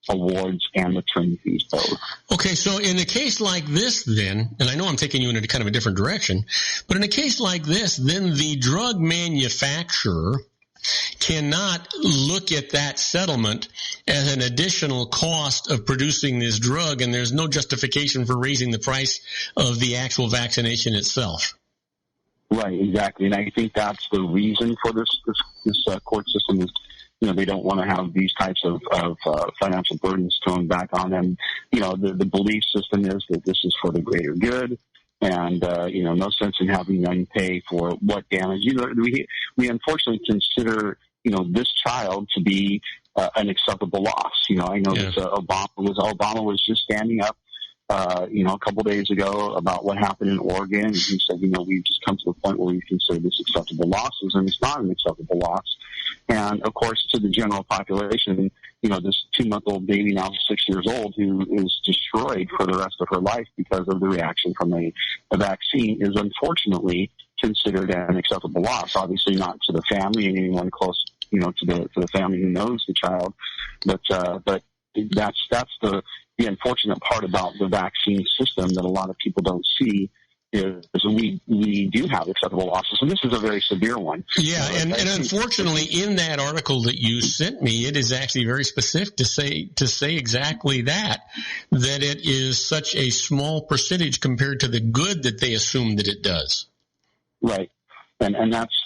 awards and attorney fees both. Okay, so in a case like this then, and I know I'm taking you in a kind of a different direction, but in a case like this, then the drug manufacturer cannot look at that settlement as an additional cost of producing this drug, and there's no justification for raising the price of the actual vaccination itself. Right, exactly. And I think that's the reason for this court system they don't want to have these types of financial burdens thrown back on them. The belief system is that this is for the greater good. And, no sense in having them pay for what damage. We unfortunately consider, this child to be an acceptable loss. I know that Obama was just standing up, a couple days ago about what happened in Oregon. And he said, we've just come to the point where we consider this acceptable losses, and it's not an acceptable loss. And, of course, to the general population, this 2-month-old baby, now 6 years old, who is destroyed for the rest of her life because of the reaction from a vaccine, is unfortunately considered an acceptable loss. Obviously not to the family and anyone close, to the family who knows the child. But that's the unfortunate part about the vaccine system that a lot of people don't see. Is we do have acceptable losses, and this is a very severe one. Yeah, and unfortunately, in that article that you sent me, it is actually very specific to say exactly that it is such a small percentage compared to the good that they assume that it does. Right, and that's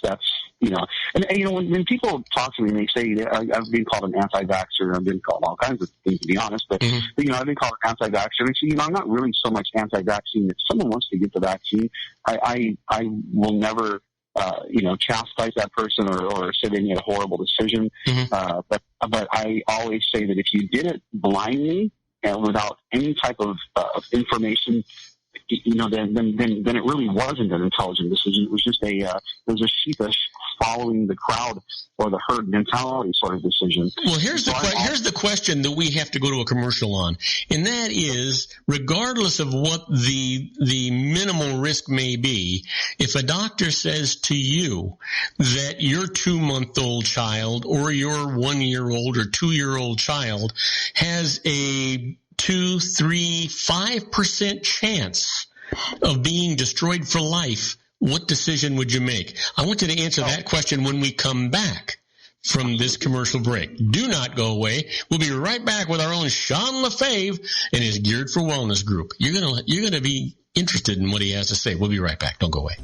when people talk to me and they say I've been called an anti-vaxxer, I've been called all kinds of things, to be honest, but I've been called an anti-vaxxer, and I say, I'm not really so much anti-vaccine. If someone wants to get the vaccine, I will never chastise that person or say they made a horrible decision. But I always say that if you did it blindly and without any type of information, then it really wasn't an intelligent decision. It was just a sheepish following the crowd or the herd mentality sort of decision. Well, here's the question that we have to go to a commercial on, and that is, regardless of what the minimal risk may be, if a doctor says to you that your 2-month-old child or your 1-year-old or 2-year-old child has a 2, 3, 5% chance of being destroyed for life, what decision would you make? I want you to answer that question when we come back from this commercial break. Do not go away. We'll be right back with our own Sean LaFave and his Geared for Wellness group. You're gonna be interested in what he has to say. We'll be right back. Don't go away.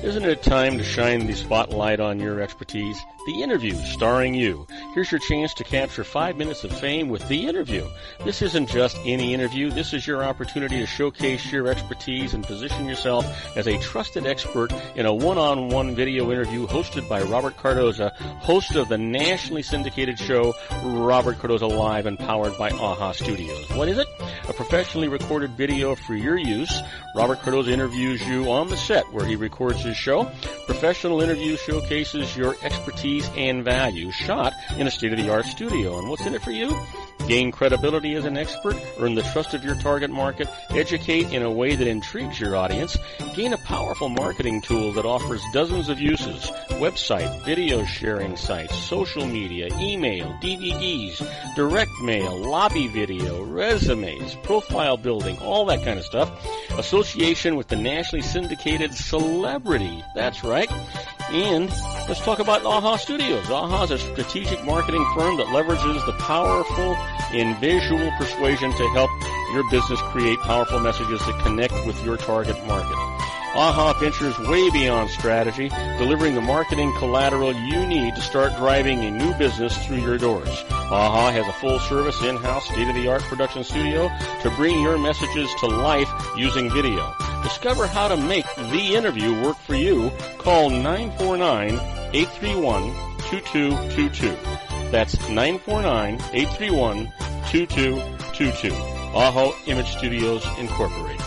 Isn't it time to shine the spotlight on your expertise? The Interview, starring you. Here's your chance to capture 5 minutes of fame with The Interview. This isn't just any interview. This is your opportunity to showcase your expertise and position yourself as a trusted expert in a one-on-one video interview hosted by Robert Cardoza, host of the nationally syndicated show Robert Cardoza Live and powered by AHA Studios. What is it? A professionally recorded video for your use. Robert Cardoza interviews you on the set where he records his show. Professional interview showcases your expertise and value, shot in a state-of-the-art studio. And what's in it for you? Gain credibility as an expert, earn the trust of your target market, educate in a way that intrigues your audience, gain a powerful marketing tool that offers dozens of uses, website, video sharing sites, social media, email, DVDs, direct mail, lobby video, resumes, profile building, all that kind of stuff. Association with the nationally syndicated celebrity. That's right. And let's talk about AHA Studios. AHA is a strategic marketing firm that leverages the powerful in visual persuasion to help your business create powerful messages that connect with your target market. AHA ventures way beyond strategy, delivering the marketing collateral you need to start driving a new business through your doors. AHA has a full-service, in-house, state-of-the-art production studio to bring your messages to life using video. Discover how to make The Interview work for you. Call 949-831-2222. That's 949-831-2222. AHA Image Studios, Incorporated.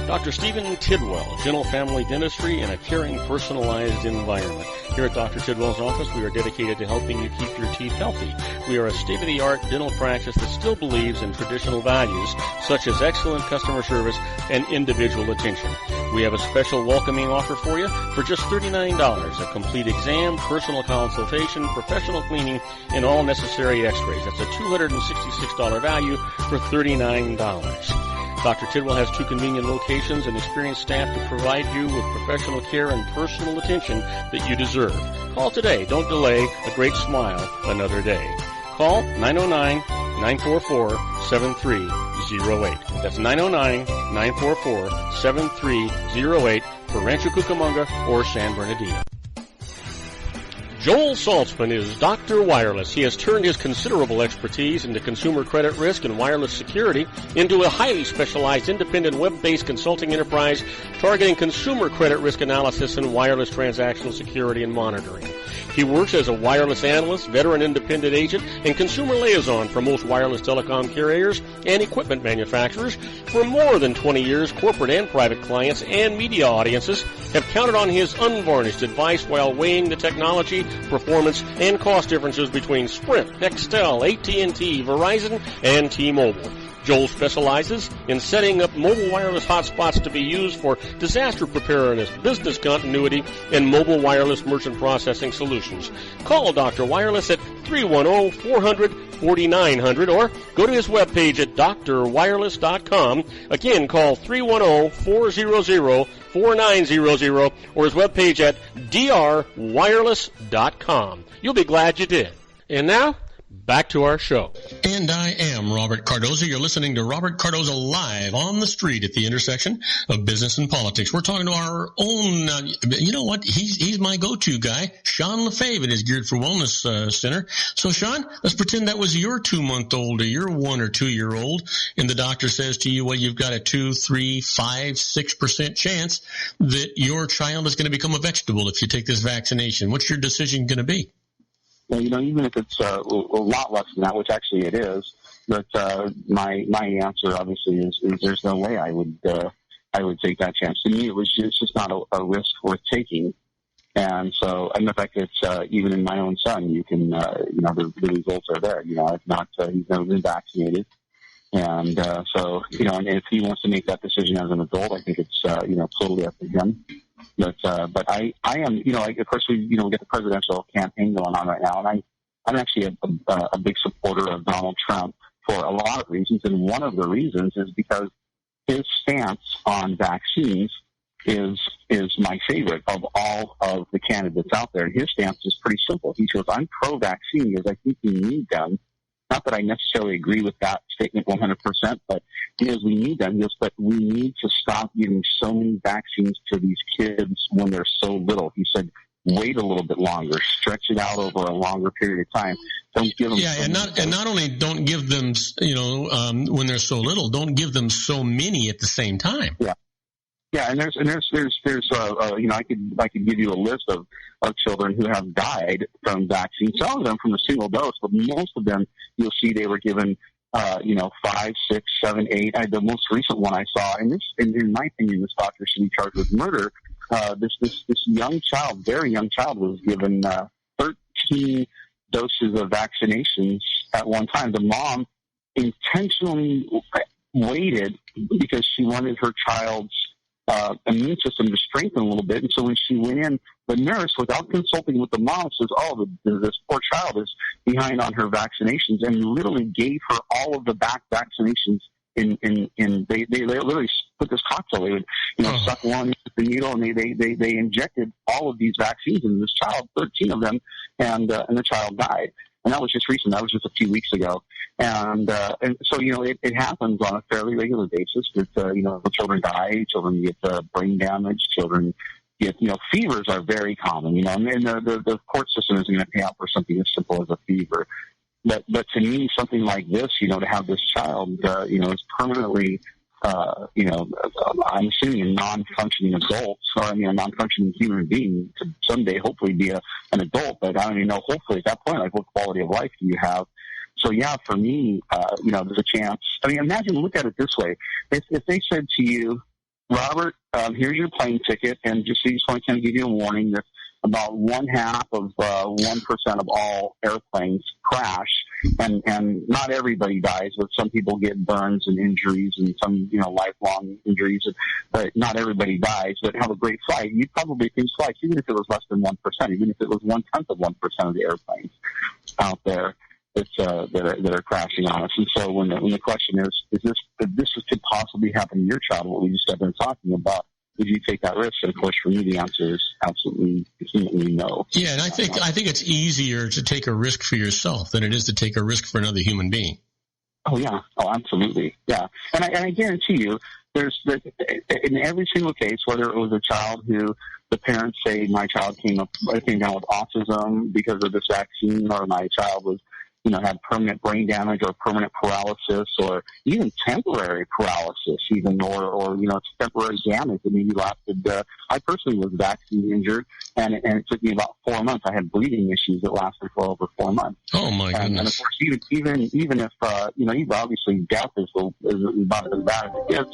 Dr. Stephen Tidwell, Gentle Family Dentistry in a caring, personalized environment. Here at Dr. Tidwell's office, we are dedicated to helping you keep your teeth healthy. We are a state-of-the-art dental practice that still believes in traditional values, such as excellent customer service and individual attention. We have a special welcoming offer for you for just $39, a complete exam, personal consultation, professional cleaning, and all necessary x-rays. That's a $266 value for $39. Dr. Tidwell has 2 convenient locations and experienced staff to provide you with professional care and personal attention that you deserve. Call today. Don't delay. A great smile another day. Call 909-944-7308. That's 909-944-7308 for Rancho Cucamonga or San Bernardino. Joel Saltzman is Dr. Wireless. He has turned his considerable expertise into consumer credit risk and wireless security into a highly specialized independent web-based consulting enterprise targeting consumer credit risk analysis and wireless transactional security and monitoring. He works as a wireless analyst, veteran independent agent, and consumer liaison for most wireless telecom carriers and equipment manufacturers. For more than 20 years, corporate and private clients and media audiences have counted on his unvarnished advice while weighing the technology, performance, and cost differences between Sprint, Nextel, AT&T, Verizon, and T-Mobile. Joel specializes in setting up mobile wireless hotspots to be used for disaster preparedness, business continuity, and mobile wireless merchant processing solutions. Call Dr. Wireless at 310-400-4900 or go to his webpage at drwireless.com. Again, call 310-400-4900 or his webpage at drwireless.com. You'll be glad you did. And now, back to our show. And I am Robert Cardoza. You're listening to Robert Cardoza Live on the street at the intersection of business and politics. We're talking to our own, you know what? He's my go-to guy, Sean Lefebvre at his Geared for Wellness Center. So, Sean, let's pretend that was your 2-month-old or your 1 or 2-year-old, and the doctor says to you, well, you've got a 2, 3, 5, 6% chance that your child is going to become a vegetable if you take this vaccination. What's your decision going to be? Well, even if it's a lot less than that, which actually it is, but my answer obviously is there's no way I would take that chance. To me, it's just not a risk worth taking. And so, in fact, it's even in my own son, you can the results are there. He's never been vaccinated, and so and if he wants to make that decision as an adult, I think it's totally up to him. But I am, of course we get the presidential campaign going on right now, and I'm actually a big supporter of Donald Trump for a lot of reasons, and one of the reasons is because his stance on vaccines is my favorite of all of the candidates out there. And his stance is pretty simple. He says, I'm pro-vaccine because I think we need them. Not that I necessarily agree with that statement 100%, but he goes, we need them. He goes, but we need to stop giving so many vaccines to these kids when they're so little. He said, wait a little bit longer, stretch it out over a longer period of time. Don't give them. Yeah, and not only don't give them, when they're so little, don't give them so many at the same time. Yeah. Yeah, and there's I could give you a list of children who have died from vaccines. Some of them from a single dose, but most of them you'll see they were given 5, 6, 7, 8. The most recent one I saw, and this, in my opinion, this doctor should be charged with murder. This young child, very young child, was given 13 doses of vaccinations at one time. The mom intentionally waited because she wanted her child's immune system to strengthen a little bit. And so when she went in, the nurse, without consulting with the mom, says, this poor child is behind on her vaccinations, and literally gave her all of the vaccinations they literally put this cocktail. They would, suck one with the needle, and they injected all of these vaccines into this child, 13 of them, and the child died. And that was just recent. That was just a few weeks ago. And so, it happens on a fairly regular basis that, the children die, children get brain damage, children get, fevers are very common, and the court system isn't going to pay out for something as simple as a fever. But to me, something like this, to have this child, is permanently, I'm assuming a non-functioning adult, a non-functioning human being to someday hopefully be an adult, but I don't even know, hopefully at that point, like, what quality of life do you have? So yeah, for me, there's a chance. Imagine, look at it this way. If they said to you, Robert, here's your plane ticket, and just want to give you a warning that about 1/2 of 1% of all airplanes crash, and not everybody dies, but some people get burns and injuries and some lifelong injuries. But not everybody dies. But have a great flight. You'd probably think twice, even if it was less than 1%, even if it was 1/10 of 1% of the airplanes out there that are crashing on us. And so when the question is this could possibly happen to your child, what we just have been talking about, would you take that risk? And of course, for me, the answer is absolutely no. Yeah, and I think it's easier to take a risk for yourself than it is to take a risk for another human being. Oh yeah, absolutely, yeah. And I guarantee you, in every single case, whether it was a child who the parents say my child came down with autism because of this vaccine, or my child was, had permanent brain damage or permanent paralysis, or even temporary paralysis, or temporary damage that maybe lasted. I personally was vaccine injured, and it took me about 4 months. I had breathing issues that lasted for over 4 months. Oh my goodness! And of course, even if even obviously death is about as bad as it gets.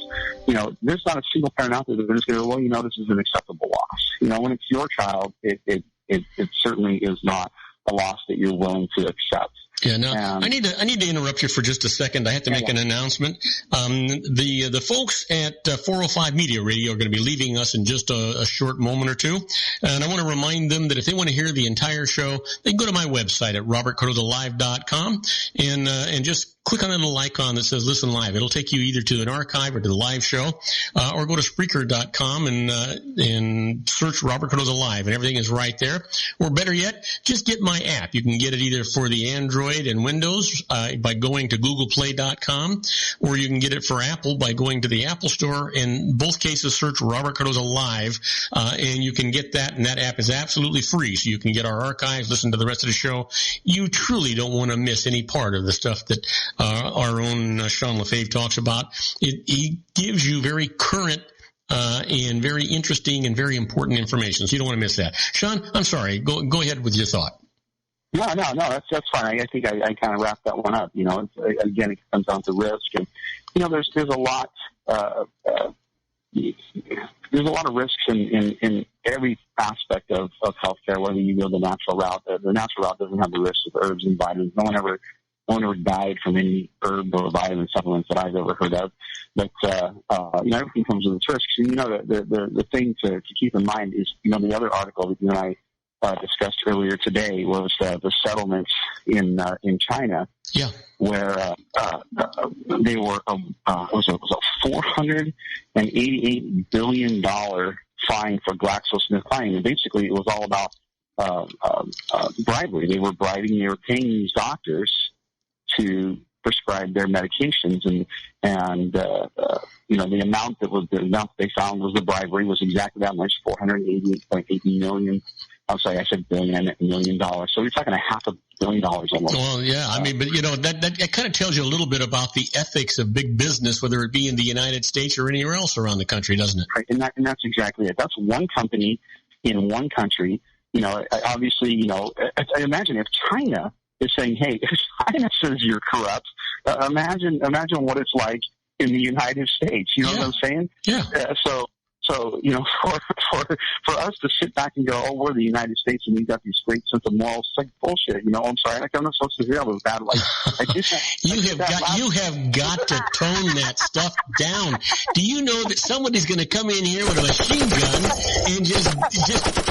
There's not a single parent out there that's going to go, well, this is an acceptable loss. When it's your child, it certainly is not a loss that you're willing to accept. Yeah, now I need to interrupt you for just a second. I have to make an announcement. The folks at 405 Media Radio are going to be leaving us in just a short moment or two, and I want to remind them that if they want to hear the entire show, they can go to my website at robertcardozalive.com and just click on the little icon that says Listen Live. It'll take you either to an archive or to the live show, or go to Spreaker.com and search Robert Cardoza Live, and everything is right there. Or better yet, just get my app. You can get it either for the Android and Windows by going to GooglePlay.com, or you can get it for Apple by going to the Apple Store. In both cases, search Robert Cardoza Live, and you can get that, and that app is absolutely free, so you can get our archives, listen to the rest of the show. You truly don't want to miss any part of the stuff that our own Sean Lefebvre talks about. He gives you very current and very interesting and very important information, so you don't want to miss that. Sean, I'm sorry. Go ahead with your thought. No, that's fine. I think I kind of wrapped that one up. Again, it comes down to risk, and there's a lot. There's a lot of risks in every aspect of healthcare. Whether you go the natural route, the natural route doesn't have the risks of herbs and vitamins. No one ever died from any herb or vitamin supplements that I've ever heard of. But everything comes with its risks. And, the thing to keep in mind is, the other article that you and I discussed earlier today was the settlements in China, where they were it was a $488 billion fine for GlaxoSmithKline, and basically it was all about bribery. They were bribing, they were paying these doctors to prescribe their medications, and the amount they found was the bribery was exactly that much, $488.8 million. I'm sorry, I said billion, I meant $1 million. So you're talking $500 million almost. Well, yeah, I mean, but that kind of tells you a little bit about the ethics of big business, whether it be in the United States or anywhere else around the country, doesn't it? Right, and that's exactly it. That's one company in one country. Obviously, I imagine if China is saying, hey, if China says you're corrupt, imagine what it's like in the United States. You know what I'm saying? Yeah. So for us to sit back and go, oh, we're the United States and we've got these great sense of morals, it's like bullshit. I'm sorry, I'm not supposed to feel bad. You have got to tone that stuff down. Do you know that somebody's going to come in here with a machine gun and just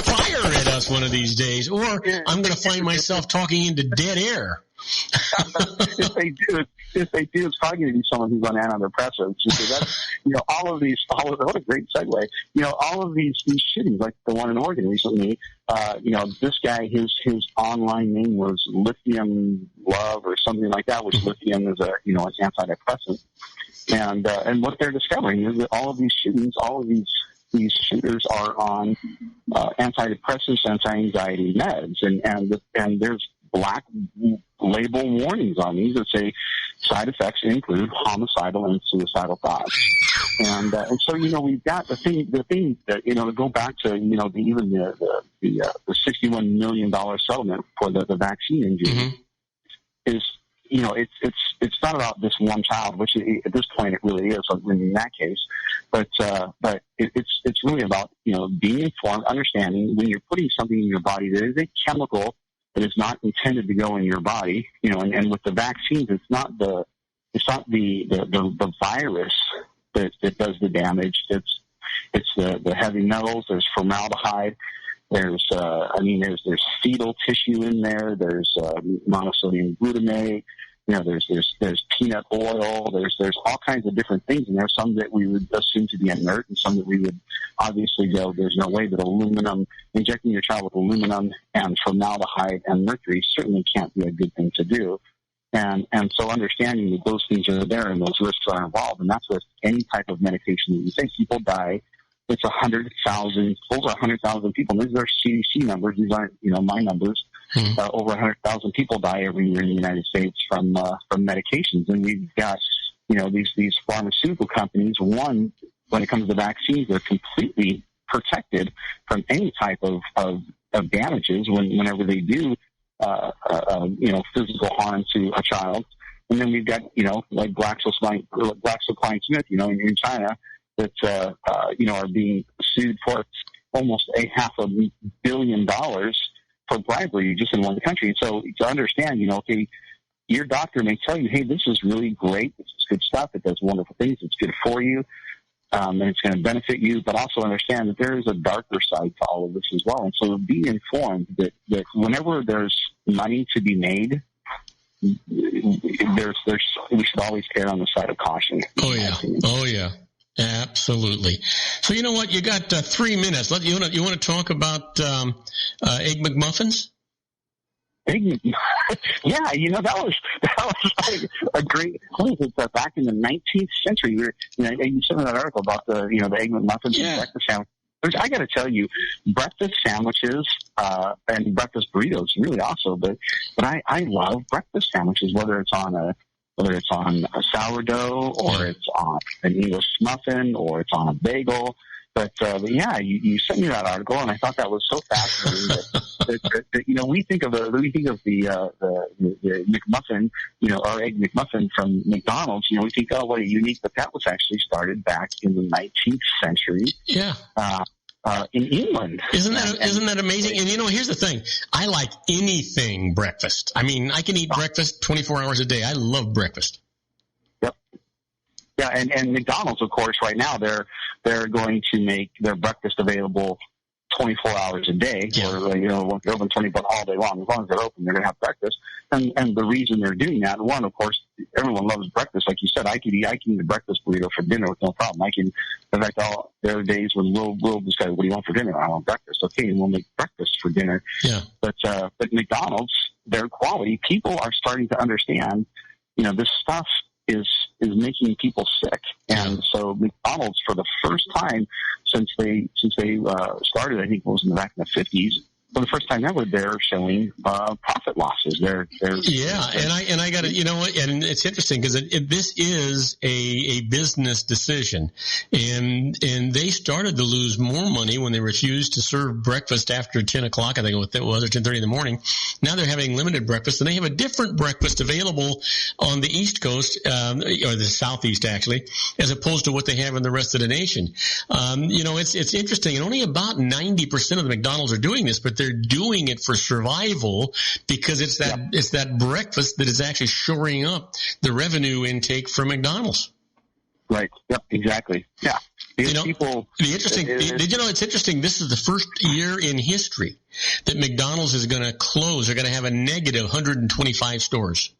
fire at us one of these days, or I'm going to find myself talking into dead air? If they do, it's probably going to be someone who's on antidepressants. That's, what a great segue. All of these shootings, like the one in Oregon recently, this guy, his online name was Lithium Love or something like that, which lithium is an antidepressant. And what they're discovering is that all of these shootings, all of these shooters are on antidepressants, anti-anxiety meds, and there's black label warnings on these that say side effects include homicidal and suicidal thoughts. And so we've got the thing that to go back to the $61 million settlement for the vaccine injury is it's not about this one child, which at this point it really is in that case, but it's really about being informed, understanding when you're putting something in your body that is a chemical that is not intended to go in your body, and with the vaccines, it's not the virus that does the damage. It's the heavy metals. There's formaldehyde. There's fetal tissue in there. There's monosodium glutamate. There's peanut oil. There's all kinds of different things in there. Some that we would assume to be inert, and some that we would obviously go, there's no way that injecting your child with aluminum and formaldehyde and mercury certainly can't be a good thing to do. And so understanding that those things are there and those risks are involved, and that's with any type of medication that you take. People die. It's 100,000, over 100,000 people. These are CDC numbers. These aren't, my numbers. Over 100,000 people die every year in the United States from medications. And we've got, these pharmaceutical companies. One, when it comes to vaccines, they're completely protected from any type of damages whenever they do, physical harm to a child. And then we've got, like GlaxoSmithKline, in China, that, are being sued for almost $500 million for bribery just in one country. So to understand, okay, your doctor may tell you, hey, this is really great. This is good stuff. It does wonderful things. It's good for you. And it's going to benefit you, but also understand that there is a darker side to all of this as well. And so be informed that whenever there's money to be made, we should always err on the side of caution. Oh yeah. Absolutely. So you know what? You got 3 minutes. You want to talk about Egg McMuffins? Yeah, that was like a great. Back in the 19th century, you sent me that article about the Egg McMuffins and breakfast sandwich. I got to tell you, breakfast sandwiches and breakfast burritos really also, but I love breakfast sandwiches, whether it's on a sourdough or it's on an English muffin or it's on a bagel. But yeah, you sent me that article, and I thought that was so fascinating. that we think of the McMuffin, our Egg McMuffin from McDonald's. We think, oh, what a unique, but that was actually started back in the 19th century. Yeah. In England. Isn't that amazing? And here's the thing. I like anything breakfast. I mean, I can eat breakfast 24 hours a day. I love breakfast. Yep. Yeah, and McDonald's, of course, right now they're going to make their breakfast available 24 hours a day, or they're open 24 all day long. As long as they're open, they're going to have breakfast. And the reason they're doing that, one, of course, everyone loves breakfast. Like you said, I can eat a breakfast burrito for dinner with no problem. In fact, there are days when we'll just go, what do you want for dinner? I want breakfast. Okay, and we'll make breakfast for dinner. Yeah. But McDonald's, their quality, people are starting to understand, this stuff is making people sick. And so McDonald's, for the first time since they started, I think it was back in the 50s, for the first time ever, they're showing profit losses. And I got to, and it's interesting because this is a business decision, and they started to lose more money when they refused to serve breakfast after 10 o'clock. I think it was, or 10:30 in the morning. Now they're having limited breakfast, and they have a different breakfast available on the East Coast, or the Southeast actually, as opposed to what they have in the rest of the nation. It's interesting, and only about 90% of the McDonald's are doing this, but they're doing it for survival because it's that breakfast that is actually shoring up the revenue intake for McDonald's. Right. Yep. Exactly. Yeah. It's interesting. This is the first year in history that McDonald's is going to close. They're going to have a negative 125 stores.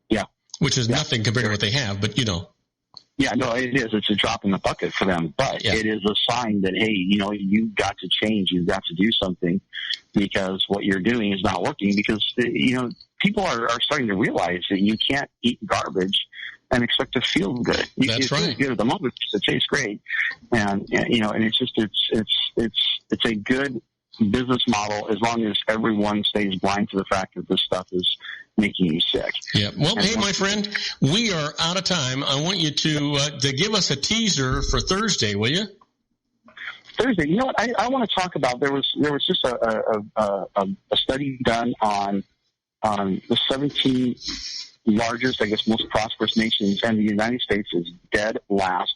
Yeah. Which is nothing compared to what they have, but Yeah, no, it is. It's a drop in the bucket for them. But it is a sign that, hey, you've got to change. You've got to do something because what you're doing is not working because, people are starting to realize that you can't eat garbage and expect to feel good. That's right. Feels good at the moment. It tastes great. And it's just, it's a good business model as long as everyone stays blind to the fact that this stuff is making you sick. Yeah. Well, hey, my friend, we are out of time. I want you to give us a teaser for Thursday, will you? Thursday. You know what? I want to talk about. There was just a study done on the 17 largest, I guess, most prosperous nations, and the United States is dead last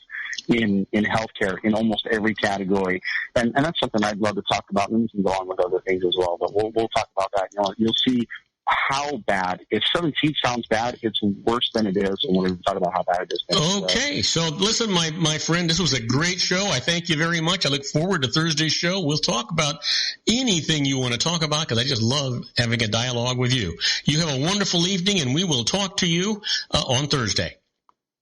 in healthcare in almost every category, and that's something I'd love to talk about. And we can go on with other things as well, but we'll talk about that. You'll see how bad. If 17 sounds bad, it's worse than it is, and we're going to talk about how bad it is. Okay, so listen, my friend, this was a great show. I thank you very much. I look forward to Thursday's show. We'll talk about anything you want to talk about because I just love having a dialogue with you. You have a wonderful evening, and we will talk to you on Thursday.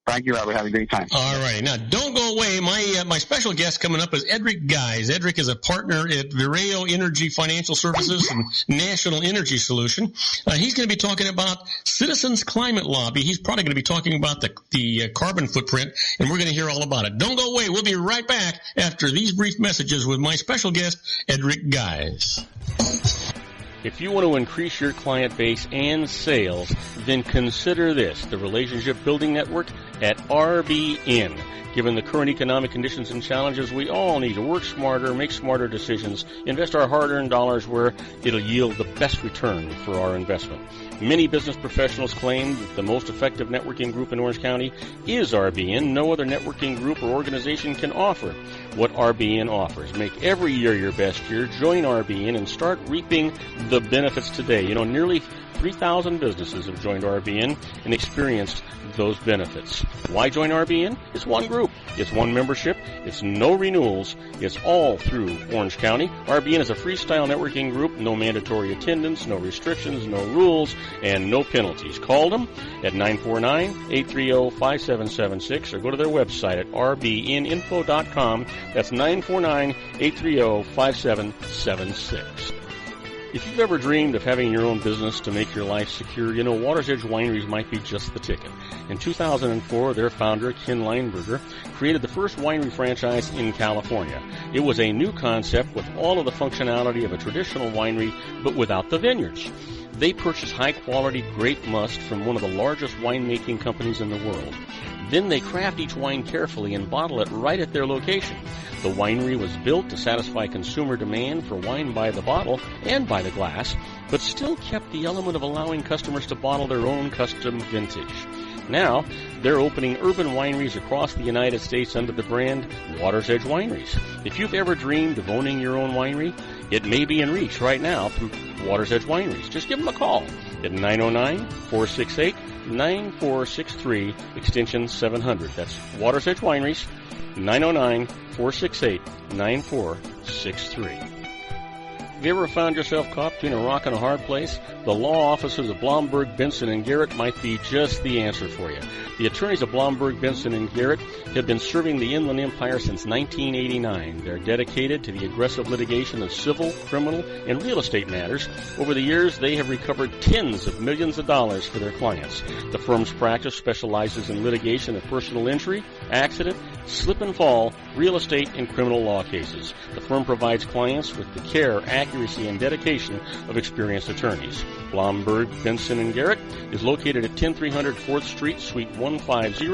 Thank you, Robert. Have a great time. All right. Now, don't go away. My special guest coming up is Edric Guys. Edric is a partner at Vireo Energy Financial Services and National Energy Solution. He's going to be talking about Citizens Climate Lobby. He's probably going to be talking about the carbon footprint, and we're going to hear all about it. Don't go away. We'll be right back after these brief messages with my special guest, Edric Guys. If you want to increase your client base and sales, then consider this, the Relationship Building Network at RBN. Given the current economic conditions and challenges, we all need to work smarter, make smarter decisions, invest our hard-earned dollars where it'll yield the best return for our investment. Many business professionals claim that the most effective networking group in Orange County is RBN. No other networking group or organization can offer what RBN offers. Make every year your best year. Join RBN and start reaping the benefits today. You know, nearly 3,000 businesses have joined RBN and experienced those benefits. Why join RBN? It's one group. It's one membership. It's no renewals. It's all through Orange County. RBN is a freestyle networking group. No mandatory attendance, no restrictions, no rules, and no penalties. Call them at 949-830-5776 or go to their website at rbninfo.com. That's 949-830-5776. If you've ever dreamed of having your own business to make your life secure, you know Water's Edge Wineries might be just the ticket. In 2004, their founder, Ken Lineberger, created the first winery franchise in California. It was a new concept with all of the functionality of a traditional winery, but without the vineyards. They purchase high-quality grape must from one of the largest winemaking companies in the world. Then they craft each wine carefully and bottle it right at their location. The winery was built to satisfy consumer demand for wine by the bottle and by the glass, but still kept the element of allowing customers to bottle their own custom vintage. Now, they're opening urban wineries across the United States under the brand Water's Edge Wineries. If you've ever dreamed of owning your own winery, it may be in reach right now through Water's Edge Wineries. Just give them a call at 909-468-9463, extension 700. That's Water's Edge Wineries, 909-468-9463. Have you ever found yourself caught between a rock and a hard place? The law offices of Blomberg, Benson, and Garrett might be just the answer for you. The attorneys of Blomberg, Benson, and Garrett have been serving the Inland Empire since 1989. They're dedicated to the aggressive litigation of civil, criminal, and real estate matters. Over the years, they have recovered tens of millions of dollars for their clients. The firm's practice specializes in litigation of personal injury, accident, slip and fall, real estate, and criminal law cases. The firm provides clients with the care, accuracy, and dedication of experienced attorneys. Blomberg, Benson, and Garrett is located at 10300 4th Street, Suite 150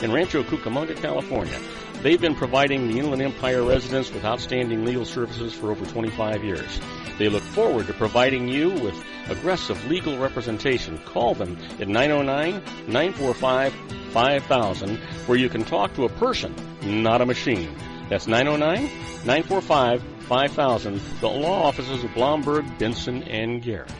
in Rancho Cucamonga, California. They've been providing the Inland Empire residents with outstanding legal services for over 25 years. They look forward to providing you with aggressive legal representation. Call them at 909-945-5000, where you can talk to a person, not a machine. That's 909-945-5000, the law offices of Blomberg, Benson, and Garrett.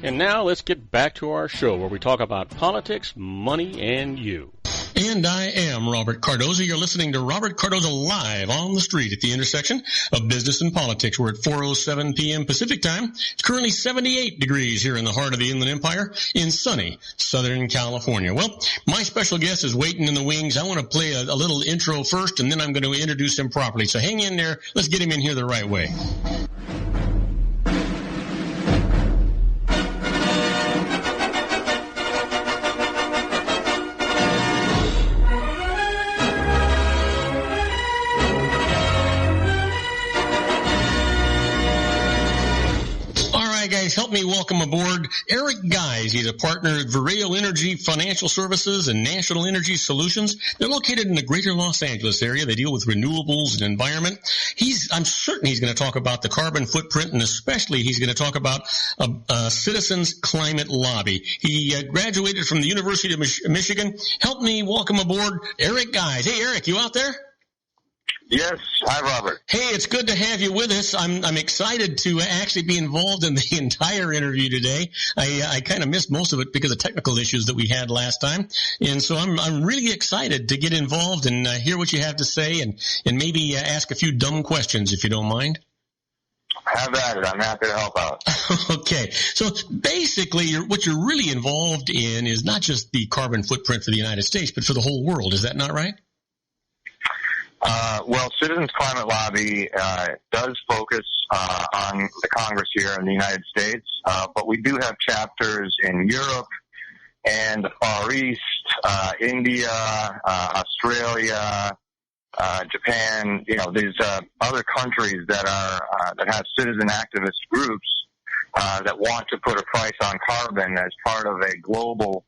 And now let's get back to our show where we talk about politics, money, and you. And I am Robert Cardoza. You're listening to Robert Cardoza live on the street at the intersection of business and politics. We're at 4:07 p.m. Pacific time. It's currently 78 degrees here in the heart of the Inland Empire in sunny Southern California. Well, my special guest is waiting in the wings. I want to play a little intro first, and then I'm going to introduce him properly. So hang in there. Let's get him in here the right way. Guys, help me welcome aboard Eric Guys. He's a partner at Vireo Energy Financial Services and National Energy Solutions. They're located in the greater Los Angeles area. They deal with renewables and environment. I'm certain he's going to talk about the carbon footprint, and especially he's going to talk about a Citizens Climate Lobby. He graduated from the University of Michigan. Help me welcome aboard Eric Guys. Hey, Eric, you out there? Yes. Hi, Robert. Hey, it's good to have you with us. I'm excited to actually be involved in the entire interview today. I kind of missed most of it because of technical issues that we had last time. And so I'm really excited to get involved and hear what you have to say and maybe ask a few dumb questions if you don't mind. Have at it. I'm happy to help out. Okay. So basically, what you're really involved in is not just the carbon footprint for the United States, but for the whole world. Is that not right? Well, Citizens Climate Lobby does focus on the Congress here in the United States, but we do have chapters in Europe and the Far East, India, Australia, Japan. These other countries that have citizen activist groups that want to put a price on carbon as part of a global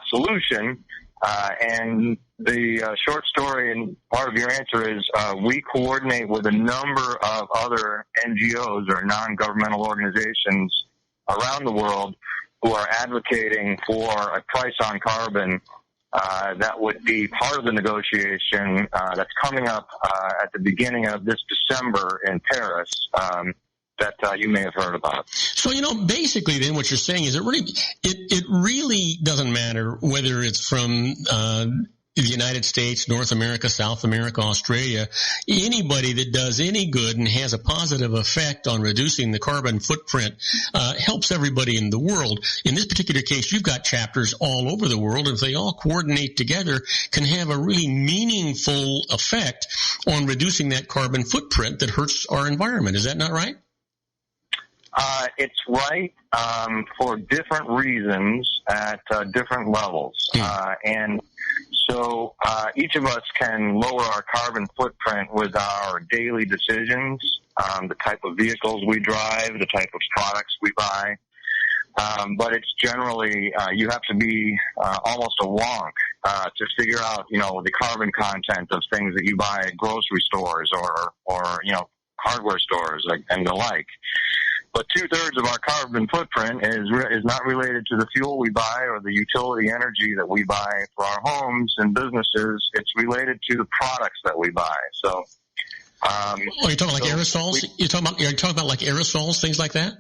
solution. And the short story and part of your answer is we coordinate with a number of other NGOs or non-governmental organizations around the world who are advocating for a price on carbon that would be part of the negotiation that's coming up at the beginning of this December in Paris. That you may have heard about. So, basically then what you're saying is it really doesn't matter whether it's from the United States, North America, South America, Australia. Anybody that does any good and has a positive effect on reducing the carbon footprint helps everybody in the world. In this particular case, you've got chapters all over the world, and if they all coordinate together, can have a really meaningful effect on reducing that carbon footprint that hurts our environment. Is that not right? It's right for different reasons at different levels. And so each of us can lower our carbon footprint with our daily decisions, the type of vehicles we drive, the type of products we buy. But it's generally you have to be almost a wonk to figure out, the carbon content of things that you buy at grocery stores or hardware stores and the like. But 2/3 of our carbon footprint is not related to the fuel we buy or the utility energy that we buy for our homes and businesses. It's related to the products that we buy. So, you're talking like aerosols? You're talking about like aerosols, things like that?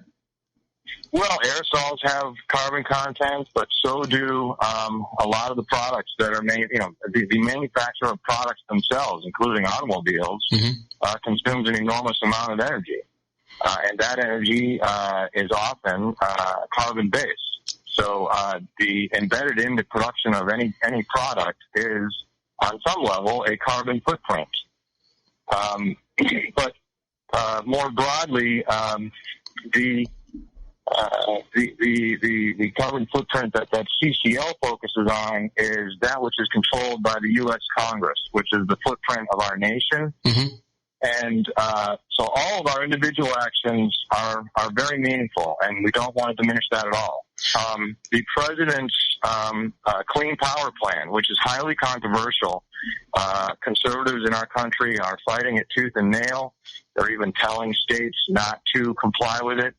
Well, aerosols have carbon content, but so do a lot of the products that are made. The manufacture of products themselves, including automobiles, consumes an enormous amount of energy. And that energy is often carbon-based. So the embedded in the production of any product is, on some level, a carbon footprint. But more broadly, the carbon footprint that CCL focuses on is that which is controlled by the U.S. Congress, which is the footprint of our nation. And so all of our individual actions are very meaningful, and we don't want to diminish that at all. The president's Clean Power Plan, which is highly controversial, conservatives in our country are fighting it tooth and nail. They're even telling states not to comply with it.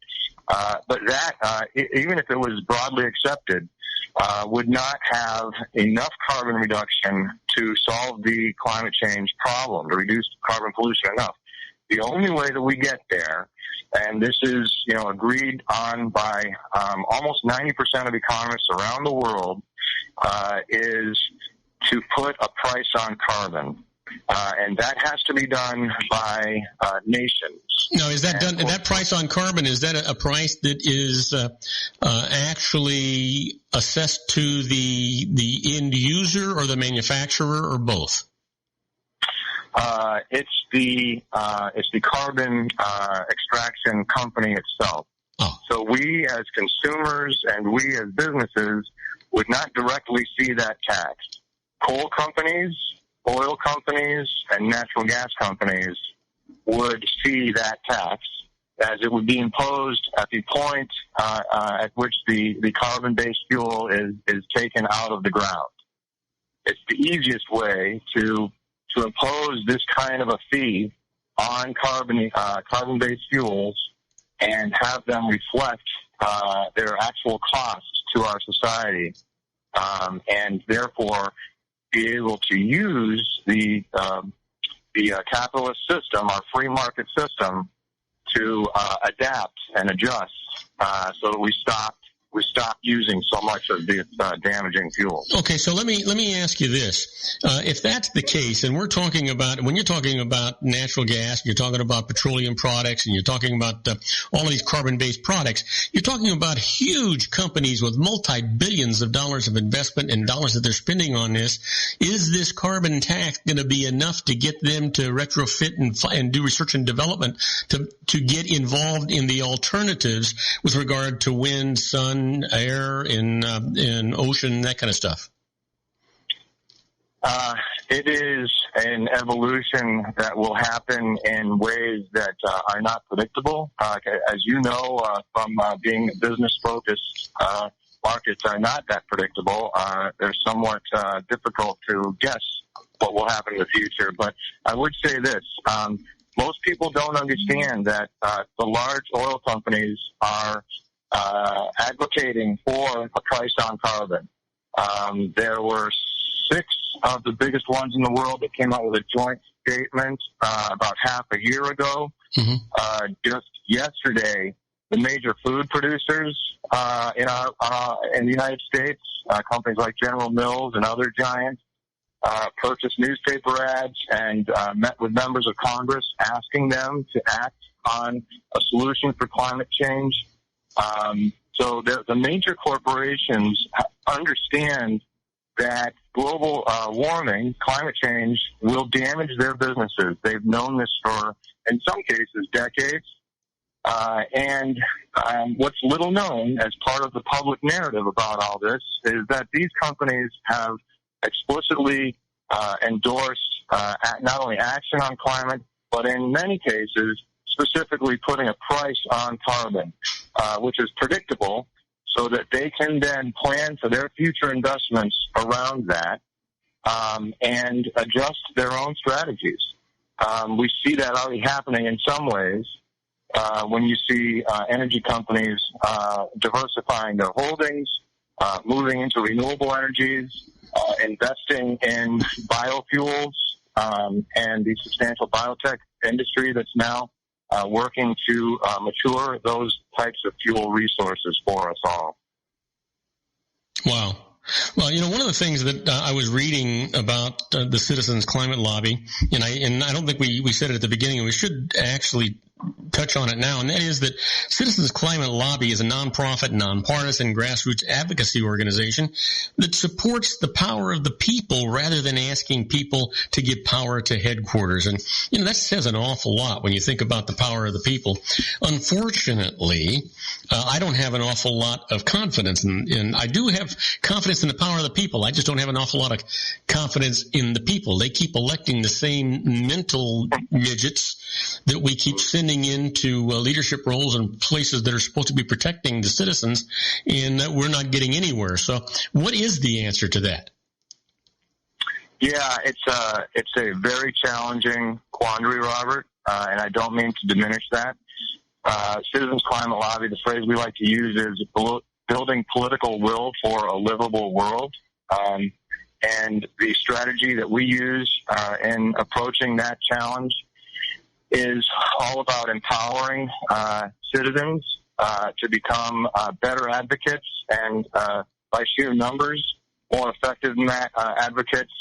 But that, even if it was broadly accepted, would not have enough carbon reduction to solve the climate change problem, to reduce carbon pollution enough. The only way that we get there, and this is, agreed on by almost 90% of economists around the world, is to put a price on carbon. And that has to be done by nations. Now, is that done? That price on carbon, is that a price that is actually assessed to the end user or the manufacturer or both? It's the carbon extraction company itself. Oh. So we as consumers and we as businesses would not directly see that tax. Coal companies, oil companies, and natural gas companies would see that tax as it would be imposed at the point at which the carbon-based fuel is taken out of the ground. It's the easiest way to impose this kind of a fee on carbon-based fuels and have them reflect their actual cost to our society, and therefore be able to use the capitalist system, our free market system, to adapt and adjust so that we stop we stop using so much of these damaging fuels. Okay, so let me ask you this: if that's the case, and when you're talking about natural gas, you're talking about petroleum products, and you're talking about all of these carbon-based products, you're talking about huge companies with multi-billions of dollars of investment and dollars that they're spending on this. Is this carbon tax going to be enough to get them to retrofit and do research and development to get involved in the alternatives with regard to wind, sun, air, in ocean, that kind of stuff? It is an evolution that will happen in ways that are not predictable. As you know, from being business-focused, markets are not that predictable. They're somewhat difficult to guess what will happen in the future. But I would say this. Most people don't understand that the large oil companies are advocating for a price on carbon. There were 6 of the biggest ones in the world that came out with a joint statement about half a year ago. Mm-hmm. Just yesterday, the major food producers in the United States, companies like General Mills and other giants, purchased newspaper ads and met with members of Congress asking them to act on a solution for climate change. So the major corporations understand that global warming, climate change, will damage their businesses. They've known this for, in some cases, decades. And what's little known as part of the public narrative about all this is that these companies have explicitly endorsed not only action on climate, but in many cases, specifically putting a price on carbon, which is predictable, so that they can then plan for their future investments around that and adjust their own strategies. We see that already happening in some ways when you see energy companies diversifying their holdings, moving into renewable energies, investing in biofuels, and the substantial biotech industry that's now working to mature those types of fuel resources for us all. Wow. Well, one of the things that I was reading about the Citizens Climate Lobby, and I don't think we said it at the beginning, and we should actually touch on it now, and that is that Citizens Climate Lobby is a nonprofit, nonpartisan, grassroots advocacy organization that supports the power of the people rather than asking people to give power to headquarters. And, that says an awful lot when you think about the power of the people. Unfortunately, I don't have an awful lot of confidence in I do have confidence in the power of the people. I just don't have an awful lot of confidence in the people. They keep electing the same mental midgets that we keep sending into leadership roles and places that are supposed to be protecting the citizens, and we're not getting anywhere. So what is the answer to that? Yeah, it's a very challenging quandary, Robert, and I don't mean to diminish that. Citizens Climate Lobby, the phrase we like to use is building political will for a livable world. And the strategy that we use in approaching that challenge is all about empowering citizens to become better advocates and, by sheer numbers, more effective advocates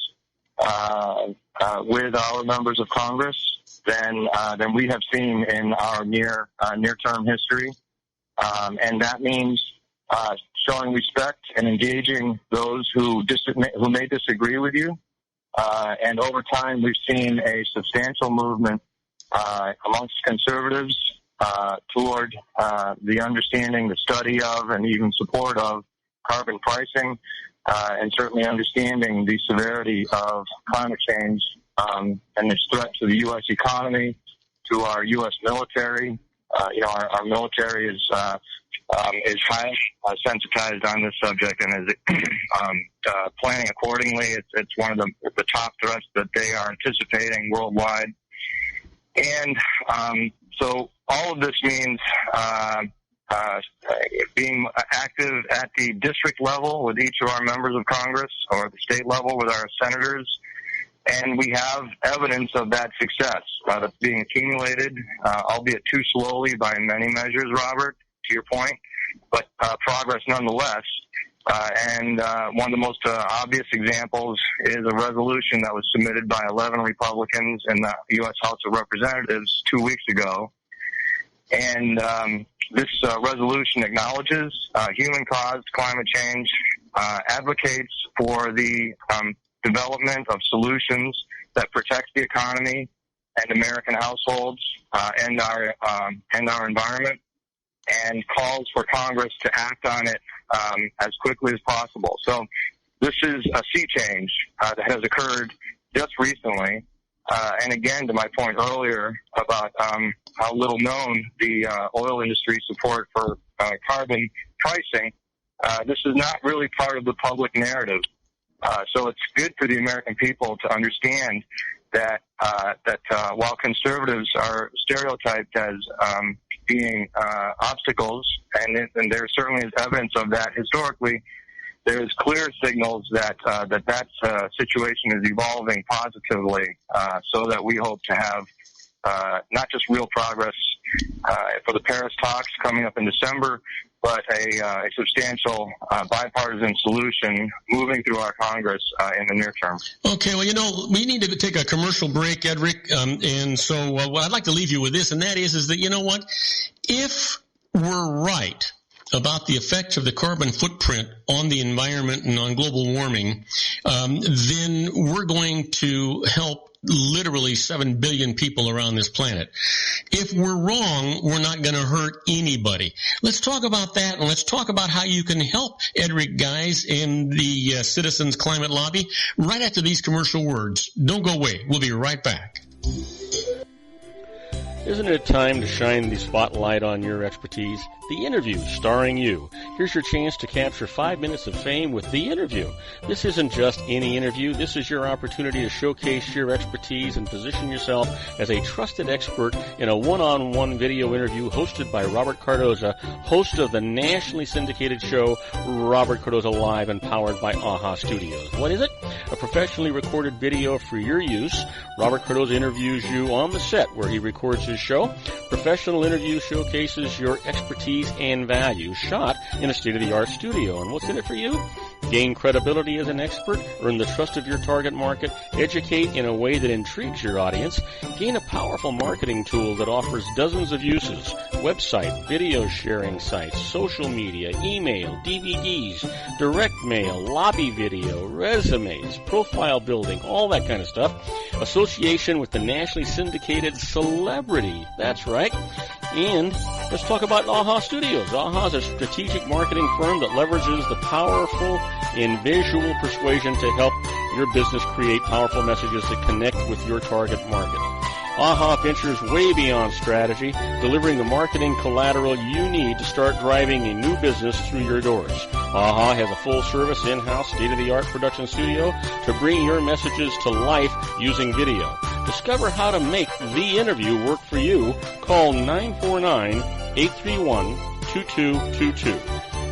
with our members of Congress than we have seen in our near-term history. And that means showing respect and engaging those who may disagree with you. And over time, we've seen a substantial movement amongst conservatives toward the understanding, the study of, and even support of carbon pricing, and certainly understanding the severity of climate change and its threat to the U.S. economy, to our U.S. military. Our military is highly sensitized on this subject and is planning accordingly. It's one of the top threats that they are anticipating worldwide. And so all of this means being active at the district level with each of our members of Congress, or the state level with our senators. And we have evidence of that success that's being accumulated, albeit too slowly by many measures, Robert, to your point. but progress nonetheless. And one of the most obvious examples is a resolution that was submitted by 11 Republicans in the U.S. House of Representatives 2 weeks ago. And this resolution acknowledges human-caused climate change, advocates for the development of solutions that protect the economy and American households and our environment, and calls for Congress to act on it as quickly as possible. So this is a sea change that has occurred just recently. And again, to my point earlier about how little known the oil industry support for carbon pricing, this is not really part of the public narrative. So it's good for the American people to understand that while conservatives are stereotyped as being obstacles, and there certainly is evidence of that historically, there's clear signals that situation is evolving positively, so that we hope to have not just real progress for the Paris talks coming up in December, but a substantial bipartisan solution moving through our Congress in the near term. Okay, well, we need to take a commercial break, Edric, and so I'd like to leave you with this, and that is that, you know what, if we're right about the effects of the carbon footprint on the environment and on global warming, then we're going to help literally 7 billion people around this planet. If we're wrong, we're not going to hurt anybody. Let's talk about that, and let's talk about how you can help Edric Guys in the Citizens Climate Lobby right after these commercial words. Don't go away. We'll be right back. Isn't it time to shine the spotlight on your expertise? The Interview, starring you. Here's your chance to capture 5 minutes of fame with The Interview. This isn't just any interview. This is your opportunity to showcase your expertise and position yourself as a trusted expert in a one-on-one video interview hosted by Robert Cardoza, host of the nationally syndicated show Robert Cardoza Live and powered by AHA Studios. What is it? A professionally recorded video for your use. Robert Cardoza interviews you on the set where he records his show. Professional interview showcases your expertise and value, shot in a state-of-the-art studio. And what's in it for you? Gain credibility as an expert, earn the trust of your target market, educate in a way that intrigues your audience, gain a powerful marketing tool that offers dozens of uses, website, video sharing sites, social media, email, DVDs, direct mail, lobby video, resumes, profile building, all that kind of stuff. Association with the nationally syndicated celebrity. That's right. And let's talk about AHA Studios. AHA is a strategic marketing firm that leverages the powerful in visual persuasion to help your business create powerful messages that connect with your target market. AHA ventures way beyond strategy, delivering the marketing collateral you need to start driving a new business through your doors. AHA has a full-service, in-house, state-of-the-art production studio to bring your messages to life using video. Discover how to make The Interview work for you. Call 949-831-2222.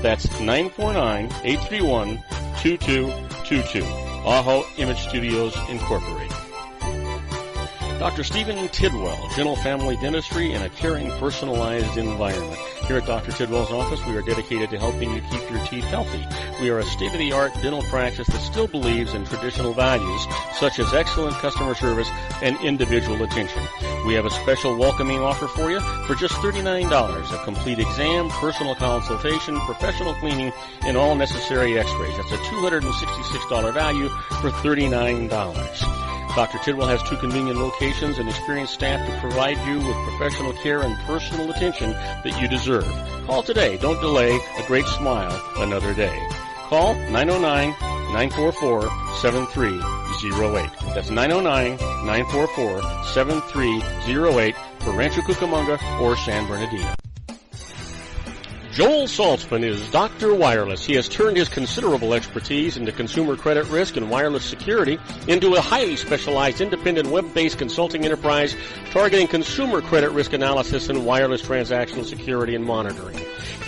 That's 949-831-2222. AHA Image Studios Incorporated. Dr. Stephen Tidwell, Gentle Family Dentistry in a caring, personalized environment. Here at Dr. Tidwell's office, we are dedicated to helping you keep your teeth healthy. We are a state-of-the-art dental practice that still believes in traditional values, such as excellent customer service and individual attention. We have a special welcoming offer for you for just $39, a complete exam, personal consultation, professional cleaning, and all necessary x-rays. That's a $266 value for $39. Dr. Tidwell has 2 convenient locations and experienced staff to provide you with professional care and personal attention that you deserve. Call today. Don't delay. A great smile another day. Call 909-944-7308. That's 909-944-7308 for Rancho Cucamonga or San Bernardino. Joel Saltzman is Dr. Wireless. He has turned his considerable expertise into consumer credit risk and wireless security into a highly specialized independent web-based consulting enterprise targeting consumer credit risk analysis and wireless transactional security and monitoring.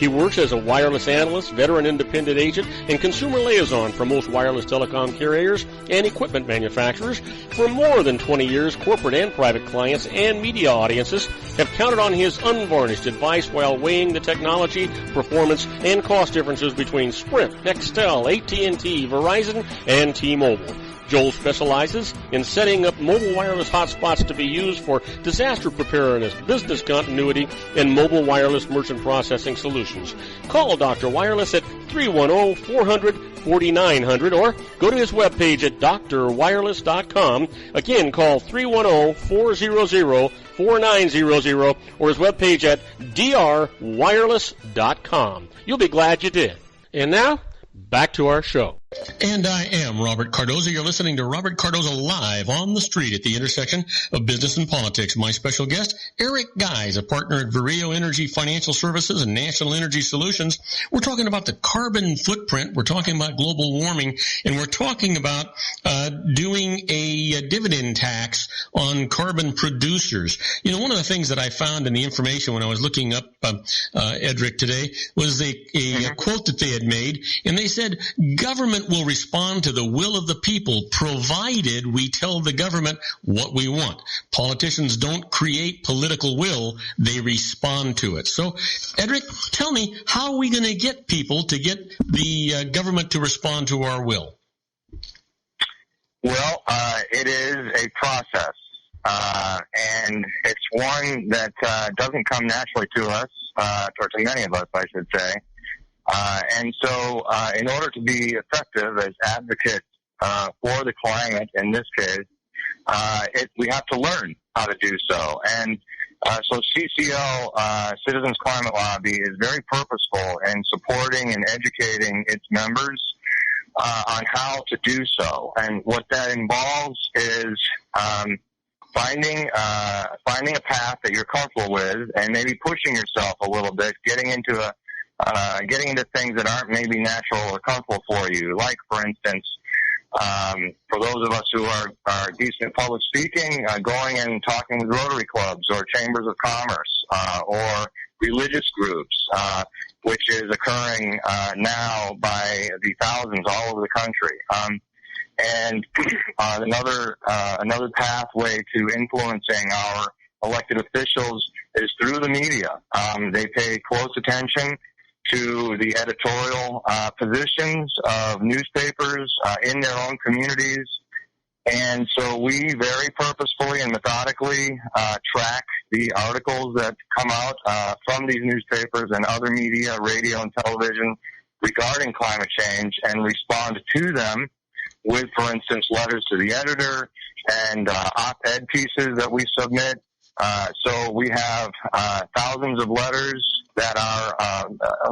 He works as a wireless analyst, veteran independent agent, and consumer liaison for most wireless telecom carriers and equipment manufacturers. For more than 20 years, corporate and private clients and media audiences have counted on his unvarnished advice while weighing the technology, performance, and cost differences between Sprint, Nextel, AT&T, Verizon, and T-Mobile. Joel specializes in setting up mobile wireless hotspots to be used for disaster preparedness, business continuity, and mobile wireless merchant processing solutions. Call Dr. Wireless at 310-400-4900 or go to his webpage at drwireless.com. Again, call 310-400-4900 or his webpage at drwireless.com. You'll be glad you did. And now, back to our show. And I am Robert Cardoza. You're listening to Robert Cardoza Live on the street at the intersection of business and politics. My special guest, Eric Guys, a partner at Vireo Energy Financial Services and National Energy Solutions. We're talking about the carbon footprint. We're talking about global warming, and we're talking about doing a dividend tax on carbon producers. You know, one of the things that I found in the information when I was looking up Edric today was a quote that they had made, and they said, government will respond to the will of the people provided we tell the government what we want. Politicians don't create political will, they respond to it. So, Edric, tell me, how are we going to get people to get the government to respond to our will? Well, it is a process, and it's one that doesn't come naturally to us, or to many of us, I should say. And so, in order to be effective as advocates for the climate, in this case, we have to learn how to do so. And so CCL, Citizens Climate Lobby, is very purposeful in supporting and educating its members on how to do so. And what that involves is finding a path that you're comfortable with, and maybe pushing yourself a little bit, getting into things that aren't maybe natural or comfortable for you. Like, for instance, for those of us who are decent public speaking, going and talking with Rotary clubs or chambers of commerce, or religious groups, which is occurring now by the thousands all over the country. And another pathway to influencing our elected officials is through the media. They pay close attention to the editorial positions of newspapers in their own communities. And so we very purposefully and methodically track the articles that come out from these newspapers and other media, radio and television, regarding climate change, and respond to them with, for instance, letters to the editor and op-ed pieces that we submit. So we have thousands of letters that are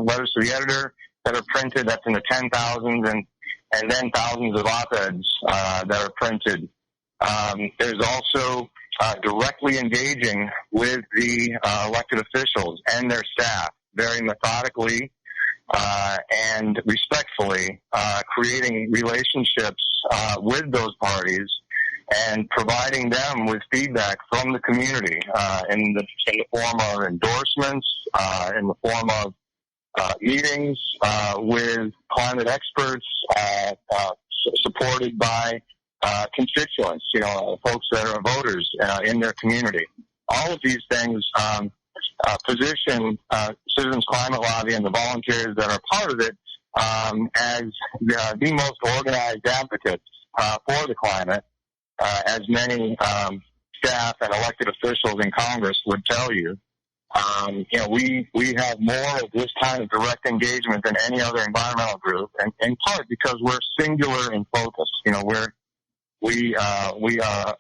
letters to the editor that are printed. That's in the 10,000s, and then thousands of op-eds that are printed. There's also directly engaging with the elected officials and their staff, very methodically and respectfully, creating relationships with those parties and providing them with feedback from the community in the form of endorsements, in the form of meetings with climate experts, supported by constituents, folks that are voters in their community. All of these things position Citizens Climate Lobby and the volunteers that are part of it as the most organized advocates for the climate. As many staff and elected officials in Congress would tell you, we have more of this kind of direct engagement than any other environmental group, and in part because we're singular in focus. We are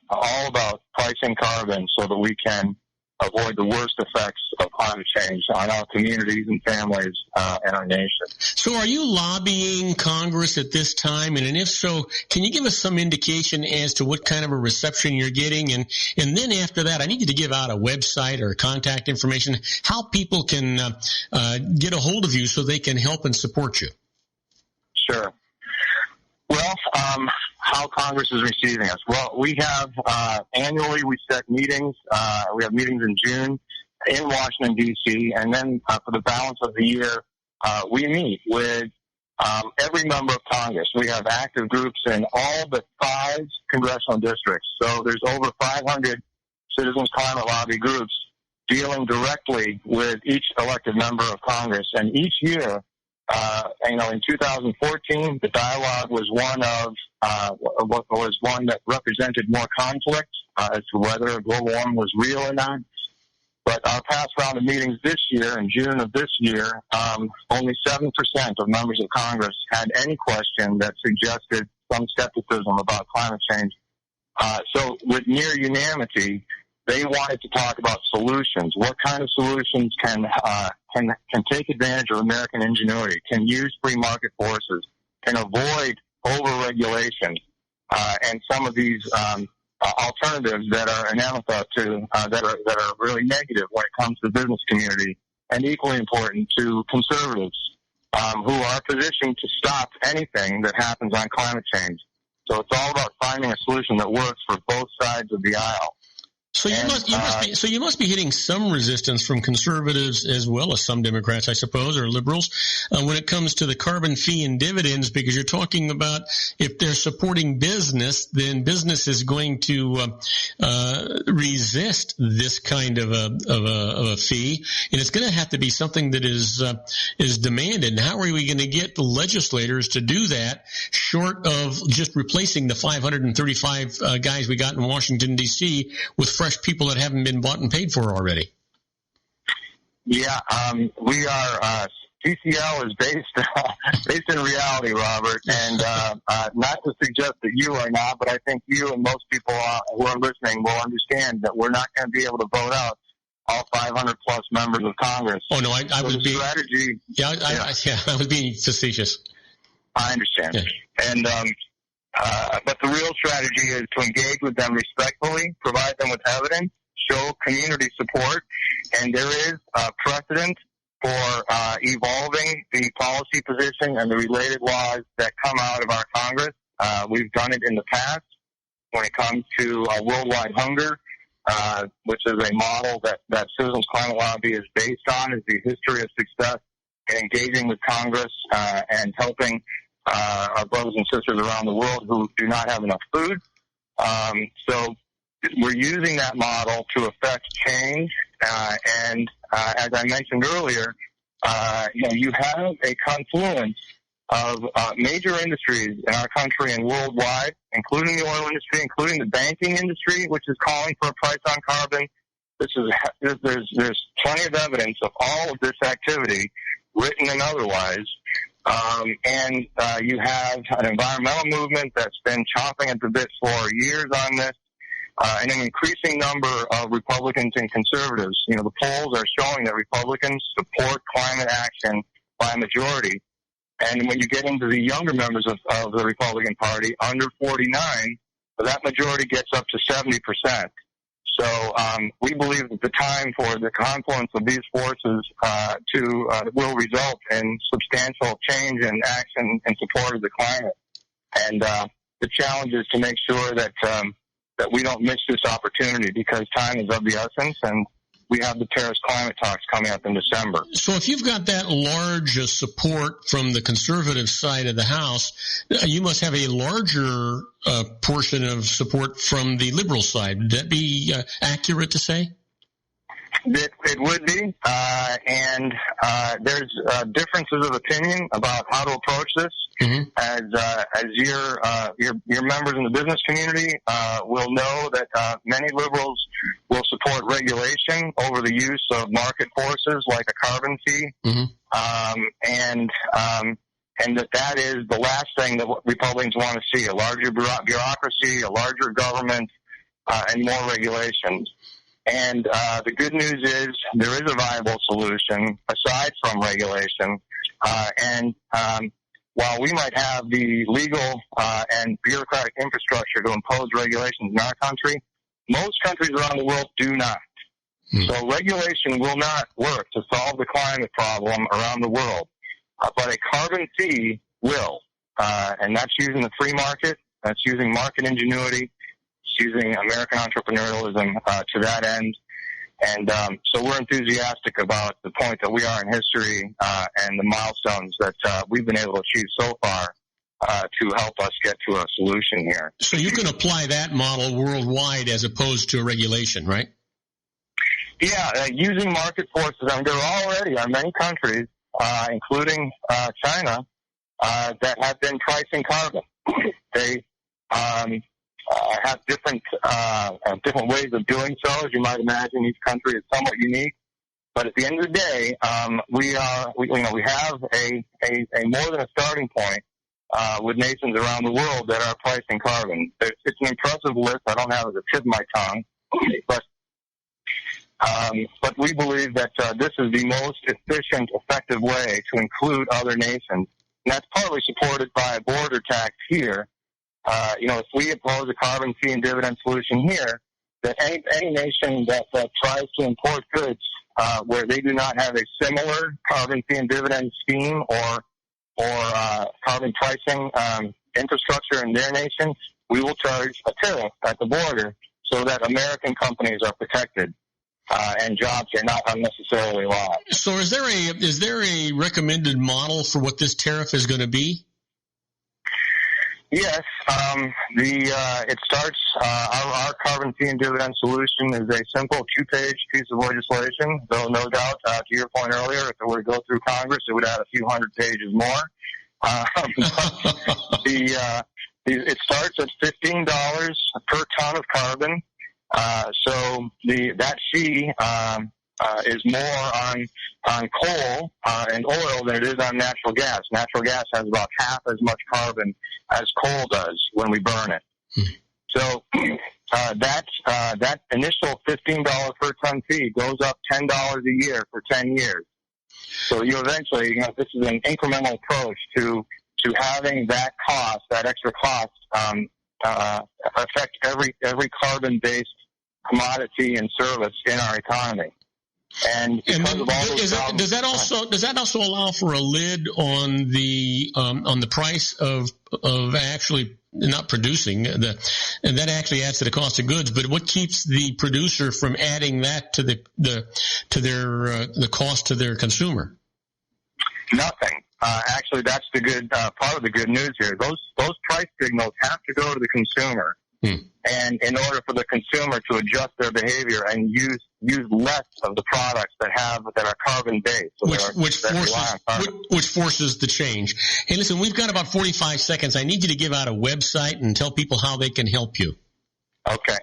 all about pricing carbon so that we can avoid the worst effects of climate change on our communities and families and our nation. So are you lobbying Congress at this time? And if so, can you give us some indication as to what kind of a reception you're getting? And then after that, I need you to give out a website or contact information, how people can get a hold of you so they can help and support you. Sure. Well, how Congress is receiving us. Well, we have annually we set meetings. We have meetings in June in Washington, D.C., and then for the balance of the year, we meet with every member of Congress. We have active groups in all but 5 congressional districts. So there's over 500 Citizens Climate Lobby groups dealing directly with each elected member of Congress. And each year, in 2014, the dialogue was one that represented more conflict as to whether global warming was real or not. But our past round of meetings this year, in June of this year, only 7% of members of Congress had any question that suggested some skepticism about climate change. So with near unanimity, they wanted to talk about solutions. What kind of solutions can take advantage of American ingenuity, can use free market forces, can avoid overregulation, and some of these alternatives that are anathema to that are really negative when it comes to the business community, and equally important to conservatives who are positioned to stop anything that happens on climate change. So it's all about finding a solution that works for both sides of the aisle. So you must be hitting some resistance from conservatives as well as some Democrats, I suppose, or liberals, when it comes to the carbon fee and dividends, because you're talking about if they're supporting business, then business is going to resist this kind of a fee, and it's going to have to be something that is demanded. And how are we going to get the legislators to do that, short of just replacing the 535 guys we got in Washington, D.C. with fresh people that haven't been bought and paid for already? Yeah, we are. CCL is based in reality, Robert, and not to suggest that you are not, but I think you and most people who are listening will understand that we're not going to be able to vote out all 500 plus members of Congress. Oh no, I was being strategy. I was being facetious. I understand, yeah. And but the real strategy is to engage with them respectfully, provide them with evidence, show community support, and there is a precedent for evolving the policy position and the related laws that come out of our Congress. We've done it in the past when it comes to worldwide hunger, which is a model that Citizens Climate Lobby is based on, is the history of success in engaging with Congress and helping our brothers and sisters around the world who do not have enough food. So we're using that model to affect change. And as I mentioned earlier, you have a confluence of major industries in our country and worldwide, including the oil industry, including the banking industry, which is calling for a price on carbon. There's plenty of evidence of all of this activity, written and otherwise. And you have an environmental movement that's been chomping at the bit for years on this, and an increasing number of Republicans and conservatives. The polls are showing that Republicans support climate action by a majority. And when you get into the younger members of the Republican Party, under 49, that majority gets up to 70%. So we believe that the time for the confluence of these forces will result in substantial change and action in support of the climate. And the challenge is to make sure that we don't miss this opportunity, because time is of the essence, and we have the Paris climate talks coming up in December. So if you've got that large support from the conservative side of the House, you must have a larger portion of support from the liberal side. Would that be accurate to say? It would be, and there's differences of opinion about how to approach this. Mm-hmm. As your members in the business community will know that many liberals will support regulation over the use of market forces like a carbon fee, mm-hmm. And that is the last thing that Republicans want to see: a larger bureaucracy, a larger government, and more regulations. And the good news is there is a viable solution aside from regulation. And while we might have the legal and bureaucratic infrastructure to impose regulations in our country, most countries around the world do not. So regulation will not work to solve the climate problem around the world. But a carbon fee will. And that's using the free market. That's using market ingenuity. Using American entrepreneurialism to that end. And so we're enthusiastic about the point that we are in history and the milestones that we've been able to achieve so far to help us get to a solution here. So you can apply that model worldwide as opposed to a regulation, right? Yeah, using market forces. I mean, there already are many countries, including China, that have been pricing carbon. They have different ways of doing so. As you might imagine, each country is somewhat unique. But at the end of the day, we have a more than a starting point with nations around the world that are pricing carbon. It's an impressive list. I don't have it at the tip of my tongue, but we believe that this is the most efficient, effective way to include other nations. And that's partly supported by a border tax here. If we impose a carbon fee and dividend solution here, that any nation that tries to import goods where they do not have a similar carbon fee and dividend scheme or carbon pricing infrastructure in their nation, we will charge a tariff at the border so that American companies are protected and jobs are not unnecessarily lost. So is there a recommended model for what this tariff is going to be? Yes, it starts. Our carbon fee and dividend solution is a simple 2-page piece of legislation. Though no doubt, to your point earlier, if it were to go through Congress, it would add a few hundred pages more. It starts at $15 per ton of carbon. So that fee is more on coal and oil than it is on natural gas. Natural gas has about half as much carbon as coal does when we burn it. So that initial $15 per ton fee goes up $10 a year for 10 years. So you eventually, this is an incremental approach to having that cost, that extra cost, affect every carbon-based commodity and service in our economy. And does that also allow for a lid on the price of actually not producing and that actually adds to the cost of goods? But what keeps the producer from adding that to the cost to their consumer? Nothing. Actually, that's the good part of the good news here. Those price signals have to go to the consumer. And in order for the consumer to adjust their behavior and use less of the products that are carbon based, which forces the change. Hey, listen, we've got about 45 seconds. I need you to give out a website and tell people how they can help you. Okay.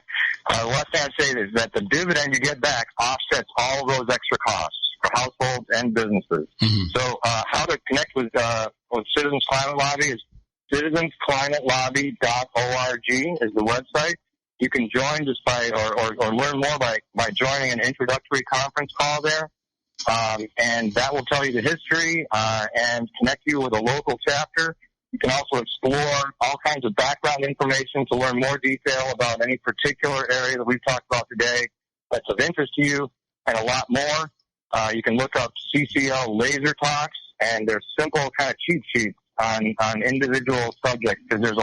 The last thing I'd say is that the dividend you get back offsets all of those extra costs for households and businesses. So how to connect with Citizens Climate Lobby is citizensclimatелobby.org is the website. You can join just by or learn more by joining an introductory conference call there. And that will tell you the history and connect you with a local chapter. You can also explore all kinds of background information to learn more detail about any particular area that we've talked about today that's of interest to you, and a lot more. You can look up CCL Laser Talks, and there's simple kind of cheat sheets on individual subjects, because there's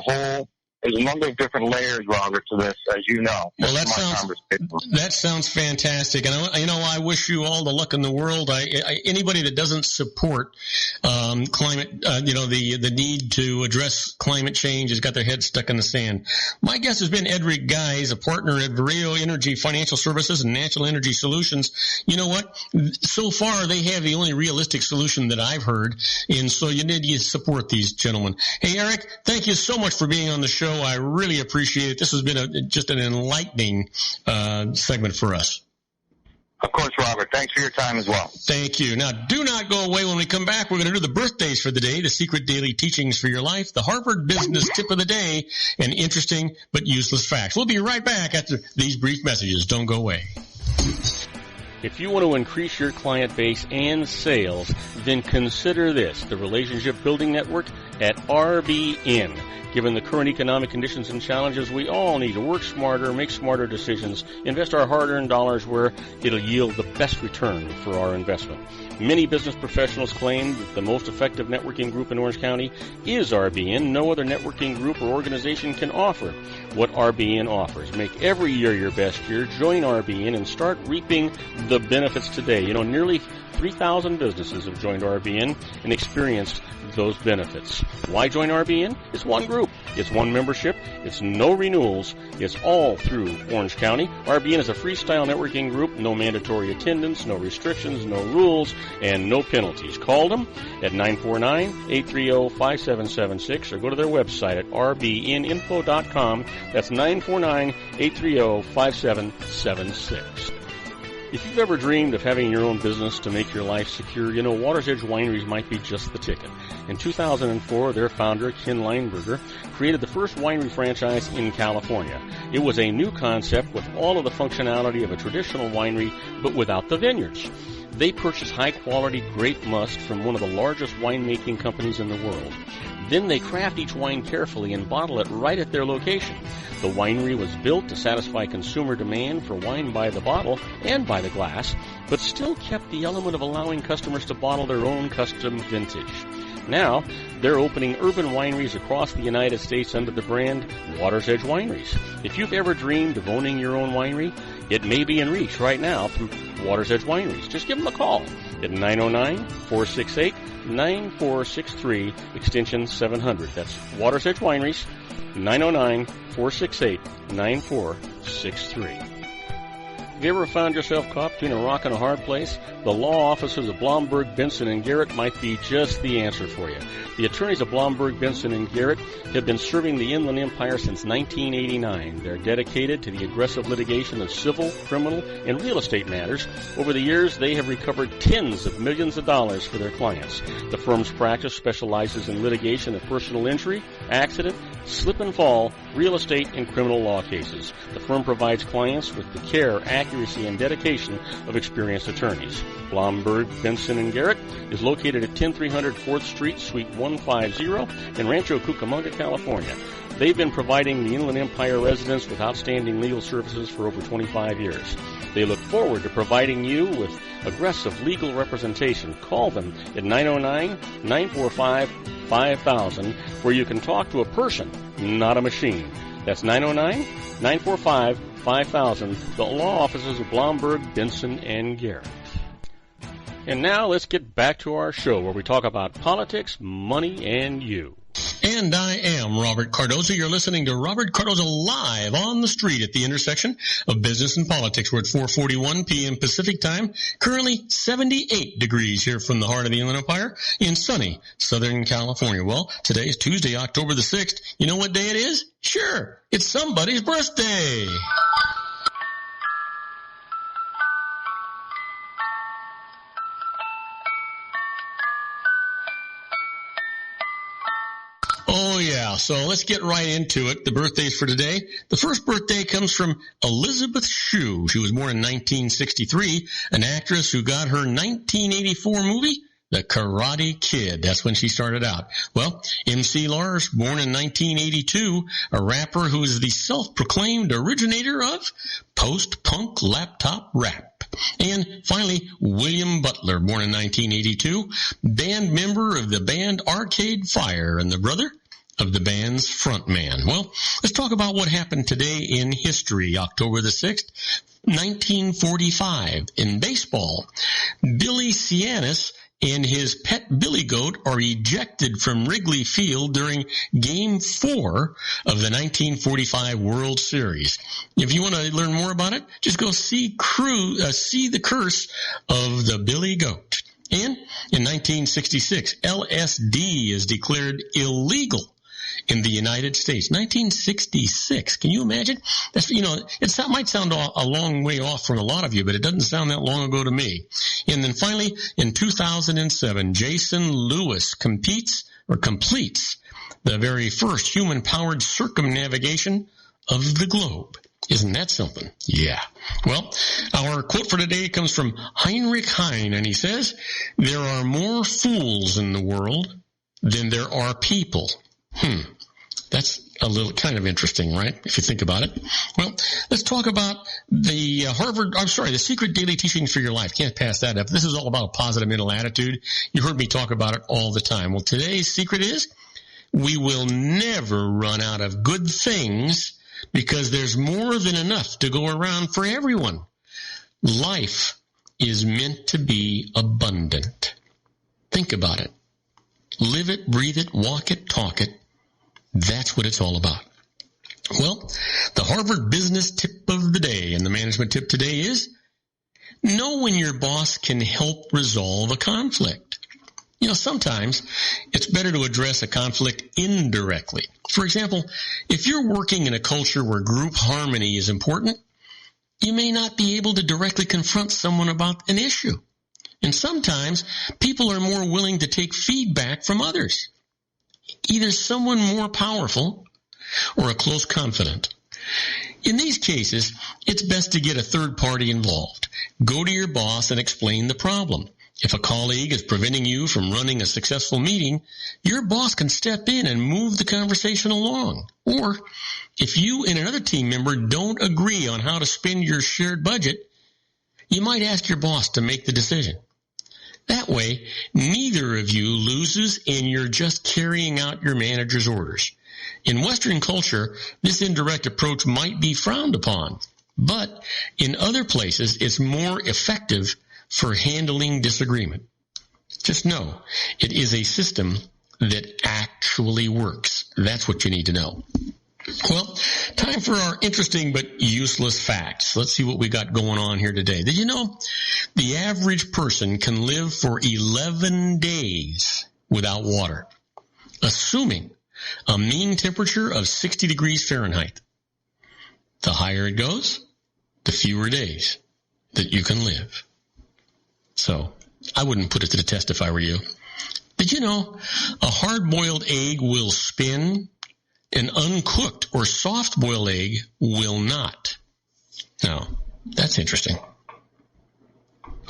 a number of different layers, Robert, to this, as you know. Well, that sounds fantastic, and I wish you all the luck in the world. Anybody that doesn't support climate, the need to address climate change has got their head stuck in the sand. My guest has been Edric Guys, a partner at Vireo Energy Financial Services and National Energy Solutions. You know what? So far, they have the only realistic solution that I've heard, and so you need to support these gentlemen. Hey, Eric, thank you so much for being on the show. I really appreciate it. This has been just an enlightening segment for us. Of course, Robert. Thanks for your time as well. Thank you. Now, do not go away. When we come back, we're going to do the birthdays for the day, the secret daily teachings for your life, the Harvard Business Tip of the Day, and interesting but useless facts. We'll be right back after these brief messages. Don't go away. If you want to increase your client base and sales, then consider this, the Relationship Building Network at RBN. Given the current economic conditions and challenges, we all need to work smarter, make smarter decisions, invest our hard-earned dollars where it'll yield the best return for our investment. Many business professionals claim that the most effective networking group in Orange County is RBN. No other networking group or organization can offer what RBN offers. Make every year your best year. Join RBN and start reaping the benefits today. You know, nearly 3,000 businesses have joined RBN and experienced those benefits. Why join RBN? It's one group. It's one membership. It's no renewals. It's all through Orange County. RBN is a freestyle networking group. No mandatory attendance, no restrictions, no rules, and no penalties. Call them at 949-830-5776 or go to their website at rbninfo.com. That's 949-830-5776. If you've ever dreamed of having your own business to make your life secure, you know Water's Edge Wineries might be just the ticket. In 2004, their founder, Ken Lineberger, created the first winery franchise in California. It was a new concept with all of the functionality of a traditional winery, but without the vineyards. They purchased high-quality grape must from one of the largest winemaking companies in the world. Then they craft each wine carefully and bottle it right at their location. The winery was built to satisfy consumer demand for wine by the bottle and by the glass, but still kept the element of allowing customers to bottle their own custom vintage. Now, they're opening urban wineries across the United States under the brand Water's Edge Wineries. If you've ever dreamed of owning your own winery, it may be in reach right now through Water's Edge Wineries. Just give them a call at 909-468-9463, extension 700. That's Water's Edge Wineries, 909-468-9463. Have you ever found yourself caught between a rock and a hard place? The law offices of Blomberg, Benson, and Garrett might be just the answer for you. The attorneys of Blomberg, Benson, and Garrett have been serving the Inland Empire since 1989. They're dedicated to the aggressive litigation of civil, criminal, and real estate matters. Over the years, they have recovered tens of millions of dollars for their clients. The firm's practice specializes in litigation of personal injury, accident, slip and fall, real estate, and criminal law cases. The firm provides clients with the care, accuracy, and dedication of experienced attorneys. Blomberg, Benson, and Garrett is located at 10300 4th Street, Suite 150 in Rancho Cucamonga, California. They've been providing the Inland Empire residents with outstanding legal services for over 25 years. They look forward to providing you with aggressive legal representation. Call them at 909-945-5000, where you can talk to a person, not a machine. That's 909-945-5000, the law offices of Blomberg, Benson, and Garrett. And now let's get back to our show where we talk about politics, money, and you. And I am Robert Cardoza. You're listening to Robert Cardoza live on the street at the intersection of business and politics. We're at 4:41 p.m. Pacific time. Currently 78 degrees here from the heart of the Inland Empire in sunny Southern California. Well, today is Tuesday, October the 6th. You know what day it is? Sure, it's somebody's birthday. Oh, yeah. So let's get right into it. The birthdays for today. The first birthday comes from Elizabeth Shue. She was born in 1963, an actress who got her 1984 movie, The Karate Kid. That's when she started out. Well, MC Lars, born in 1982, a rapper who is the self-proclaimed originator of post-punk laptop rap. And finally, William Butler, born in 1982, band member of the band Arcade Fire and the brother of the band's frontman. Well, let's talk about what happened today in history. October the 6th, 1945, in baseball, Billy Cianis and his pet billy goat are ejected from Wrigley Field during Game 4 of the 1945 World Series. If you want to learn more about it, just go see The Curse of the Billy Goat. And in 1966, LSD is declared illegal in the United States. 1966. Can you imagine? That's, it might sound a long way off from a lot of you, but it doesn't sound that long ago to me. And then finally, in 2007, Jason Lewis completes the very first human-powered circumnavigation of the globe. Isn't that something? Yeah. Well, our quote for today comes from Heinrich Heine, and he says, "There are more fools in the world than there are people." That's a little kind of interesting, right? If you think about it. Well, let's talk about the the secret daily teachings for your life. Can't pass that up. This is all about a positive mental attitude. You heard me talk about it all the time. Well, today's secret is we will never run out of good things because there's more than enough to go around for everyone. Life is meant to be abundant. Think about it. Live it, breathe it, walk it, talk it. That's what it's all about. Well, the Harvard business tip of the day and the management tip today is know when your boss can help resolve a conflict. You know, sometimes it's better to address a conflict indirectly. For example, if you're working in a culture where group harmony is important, you may not be able to directly confront someone about an issue. And sometimes people are more willing to take feedback from others, either someone more powerful or a close confidant. In these cases, it's best to get a third party involved. Go to your boss and explain the problem. If a colleague is preventing you from running a successful meeting, your boss can step in and move the conversation along. Or if you and another team member don't agree on how to spend your shared budget, you might ask your boss to make the decision. That way, neither of you loses and you're just carrying out your manager's orders. In Western culture, this indirect approach might be frowned upon, but in other places, it's more effective for handling disagreement. Just know, it is a system that actually works. That's what you need to know. Well, time for our interesting but useless facts. Let's see what we got going on here today. Did you know the average person can live for 11 days without water, assuming a mean temperature of 60 degrees Fahrenheit? The higher it goes, the fewer days that you can live. So I wouldn't put it to the test if I were you. Did you know a hard-boiled egg will spin? An uncooked or soft-boiled egg will not. Now, that's interesting.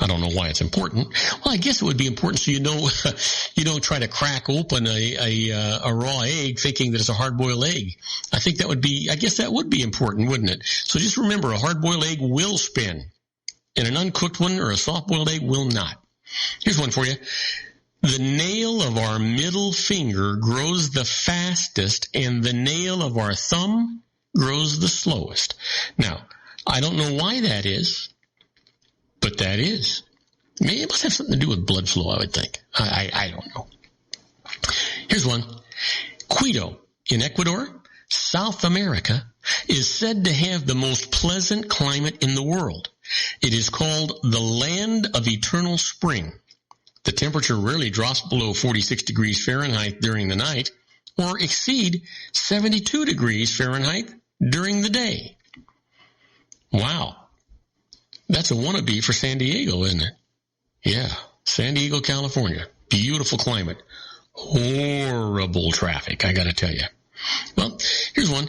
I don't know why it's important. Well, I guess it would be important so you don't try to crack open a raw egg thinking that it's a hard-boiled egg. I guess that would be important, wouldn't it? So just remember, a hard-boiled egg will spin, and an uncooked one or a soft-boiled egg will not. Here's one for you. The nail of our middle finger grows the fastest, and the nail of our thumb grows the slowest. Now, I don't know why that is, but that is. Maybe it must have something to do with blood flow, I would think. I don't know. Here's one. Quito in Ecuador, South America, is said to have the most pleasant climate in the world. It is called the land of eternal spring. The temperature rarely drops below 46 degrees Fahrenheit during the night or exceed 72 degrees Fahrenheit during the day. Wow. That's a wannabe for San Diego, isn't it? Yeah, San Diego, California. Beautiful climate. Horrible traffic, I got to tell you. Well, here's one.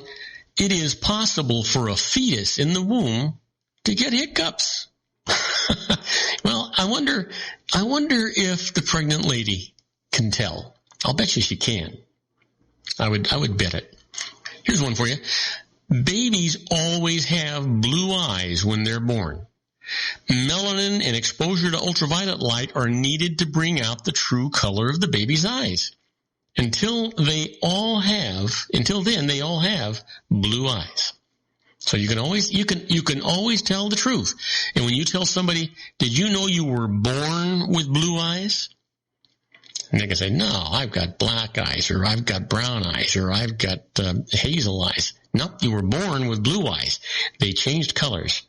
It is possible for a fetus in the womb to get hiccups. Well, I wonder if the pregnant lady can tell. I'll bet you she can. I would bet it. Here's one for you. Babies always have blue eyes when they're born. Melanin and exposure to ultraviolet light are needed to bring out the true color of the baby's eyes. Until then, they all have blue eyes. So you can always tell the truth. And when you tell somebody, did you know you were born with blue eyes? And they can say, no, I've got black eyes, or I've got brown eyes, or I've got hazel eyes. Nope, you were born with blue eyes. They changed colors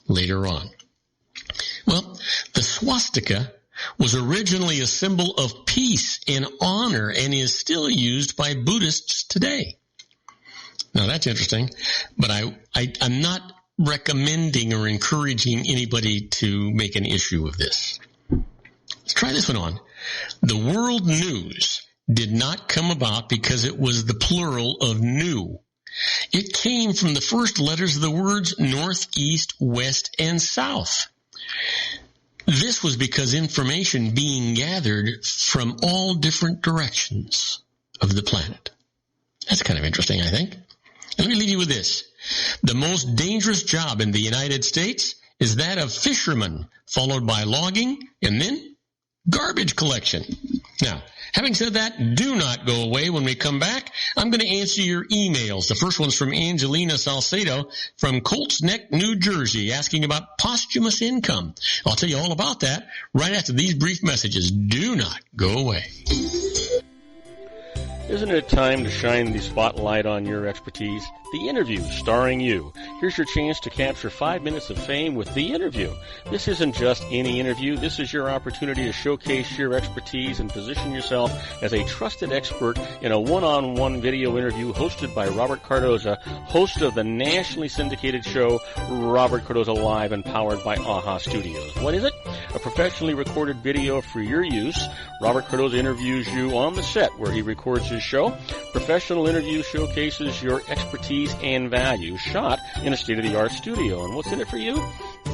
later on. Well, the swastika was originally a symbol of peace and honor and is still used by Buddhists today. Now, that's interesting, but I'm not recommending or encouraging anybody to make an issue of this. Let's try this one on. The world news did not come about because it was the plural of new. It came from the first letters of the words north, east, west, and south. This was because information being gathered from all different directions of the planet. That's kind of interesting, I think. And let me leave you with this. The most dangerous job in the United States is that of fisherman, followed by logging, and then garbage collection. Now, having said that, do not go away. When we come back, I'm going to answer your emails. The first one's from Angelina Salcedo from Colts Neck, New Jersey, asking about posthumous income. I'll tell you all about that right after these brief messages. Do not go away. Isn't it time to shine the spotlight on your expertise? The Interview, starring you. Here's your chance to capture 5 minutes of fame with The Interview. This isn't just any interview. This is your opportunity to showcase your expertise and position yourself as a trusted expert in a one-on-one video interview hosted by Robert Cardoza, host of the nationally syndicated show Robert Cardoza Live and powered by AHA Studios. What is it? A professionally recorded video for your use. Robert Cardoza interviews you on the set where he records his show. Professional interview showcases your expertise and value, shot in a state-of-the-art studio. And what's in it for you?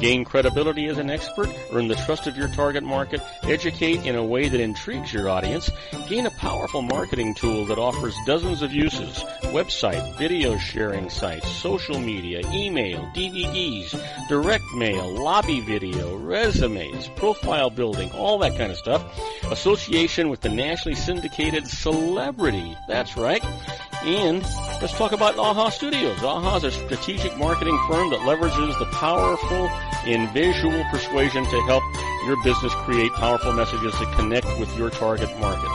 Gain credibility as an expert, earn the trust of your target market, educate in a way that intrigues your audience, gain a powerful marketing tool that offers dozens of uses, website, video sharing sites, social media, email, DVDs, direct mail, lobby video, resumes, profile building, all that kind of stuff. Association with the nationally syndicated celebrity. That's right. And let's talk about AHA Studios. AHA is a strategic marketing firm that leverages the powerful in visual persuasion to help your business create powerful messages that connect with your target market.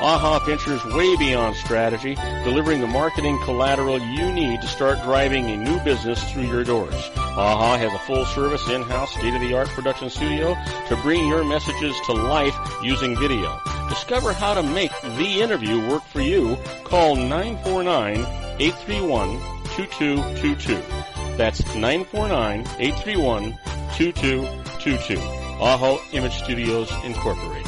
AHA ventures way beyond strategy, delivering the marketing collateral you need to start driving a new business through your doors. AHA has a full-service, in-house, state-of-the-art production studio to bring your messages to life using video. Discover how to make The Interview work for you. Call 949-831-2222. That's 949-831-2222. AHA Image Studios, Incorporated.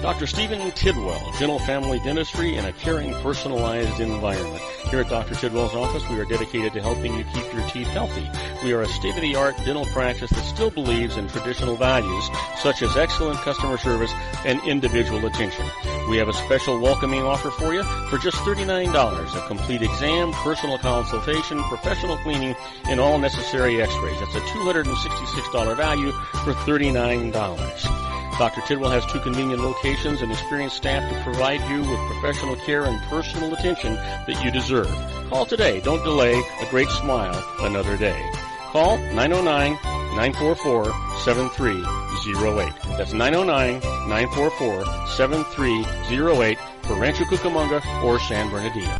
Dr. Stephen Tidwell, Dental Family Dentistry in a caring, personalized environment. Here at Dr. Tidwell's office, we are dedicated to helping you keep your teeth healthy. We are a state-of-the-art dental practice that still believes in traditional values, such as excellent customer service and individual attention. We have a special welcoming offer for you for just $39, a complete exam, personal consultation, professional cleaning, and all necessary x-rays. That's a $266 value for $39. Dr. Tidwell has 2 convenient locations and experienced staff to provide you with professional care and personal attention that you deserve. Call today. Don't delay. A great smile another day. Call 909-944-7308. That's 909-944-7308 for Rancho Cucamonga or San Bernardino.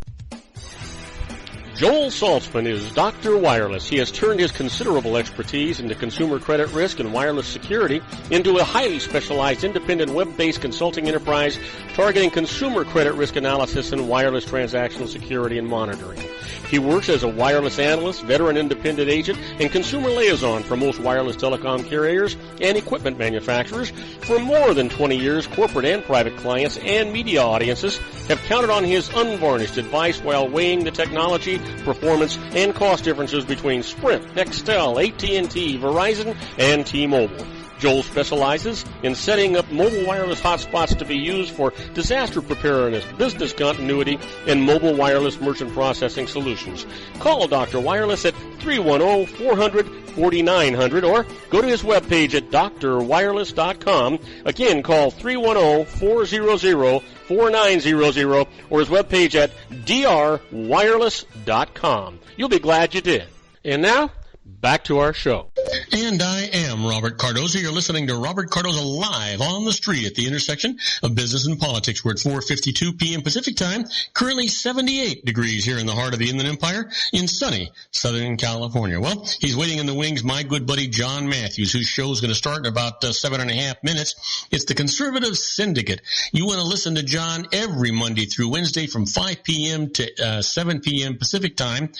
Joel Saltzman is Dr. Wireless. He has turned his considerable expertise into consumer credit risk and wireless security into a highly specialized independent web-based consulting enterprise targeting consumer credit risk analysis and wireless transactional security and monitoring. He works as a wireless analyst, veteran independent agent, and consumer liaison for most wireless telecom carriers and equipment manufacturers. For more than 20 years, corporate and private clients and media audiences have counted on his unvarnished advice while weighing the technology, performance, and cost differences between Sprint, Nextel, AT&T, Verizon, and T-Mobile. Joel specializes in setting up mobile wireless hotspots to be used for disaster preparedness, business continuity, and mobile wireless merchant processing solutions. Call Dr. Wireless at 310-400-4900 or go to his webpage at drwireless.com. Again, call 310-400-4900 or his webpage at drwireless.com. You'll be glad you did. And now, back to our show. And I am Robert Cardoza. You're listening to Robert Cardoza Live on the street at the intersection of business and politics. We're at 4:52 p.m. Pacific time, currently 78 degrees here in the heart of the Inland Empire in sunny Southern California. Well, he's waiting in the wings, my good buddy John Matthews, whose show is going to start in about 7.5 minutes. It's the Conservative Syndicate. You want to listen to John every Monday through Wednesday from 5 p.m. to 7 p.m. Pacific time.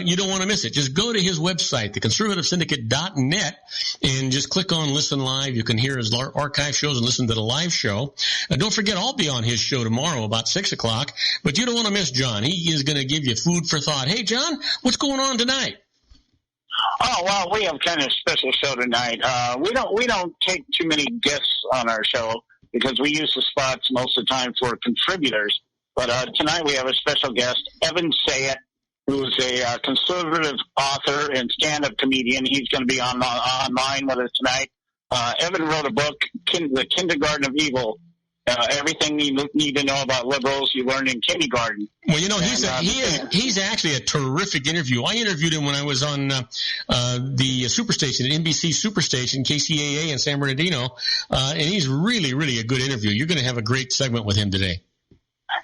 You don't want to miss it. Just go to his website, theconservativesyndicate.net. KardozaRadio.net and just click on Listen Live. You can hear his archive shows and listen to the live show. Don't forget, I'll be on his show tomorrow about 6 o'clock, but you don't want to miss John. He is going to give you food for thought. Hey, John, what's going on tonight? Oh, well, we have kind of a special show tonight. We don't take too many guests on our show because we use the spots most of the time for contributors. But tonight we have a special guest, Evan Sayet, who's a conservative author and stand-up comedian. He's going to be online with us tonight. Evan wrote a book, The Kindergarten of Evil. Everything you need to know about liberals you learn in kindergarten. Well, he's actually a terrific interview. I interviewed him when I was on the Superstation, NBC Superstation, KCAA in San Bernardino, and he's really, really a good interview. You're going to have a great segment with him today.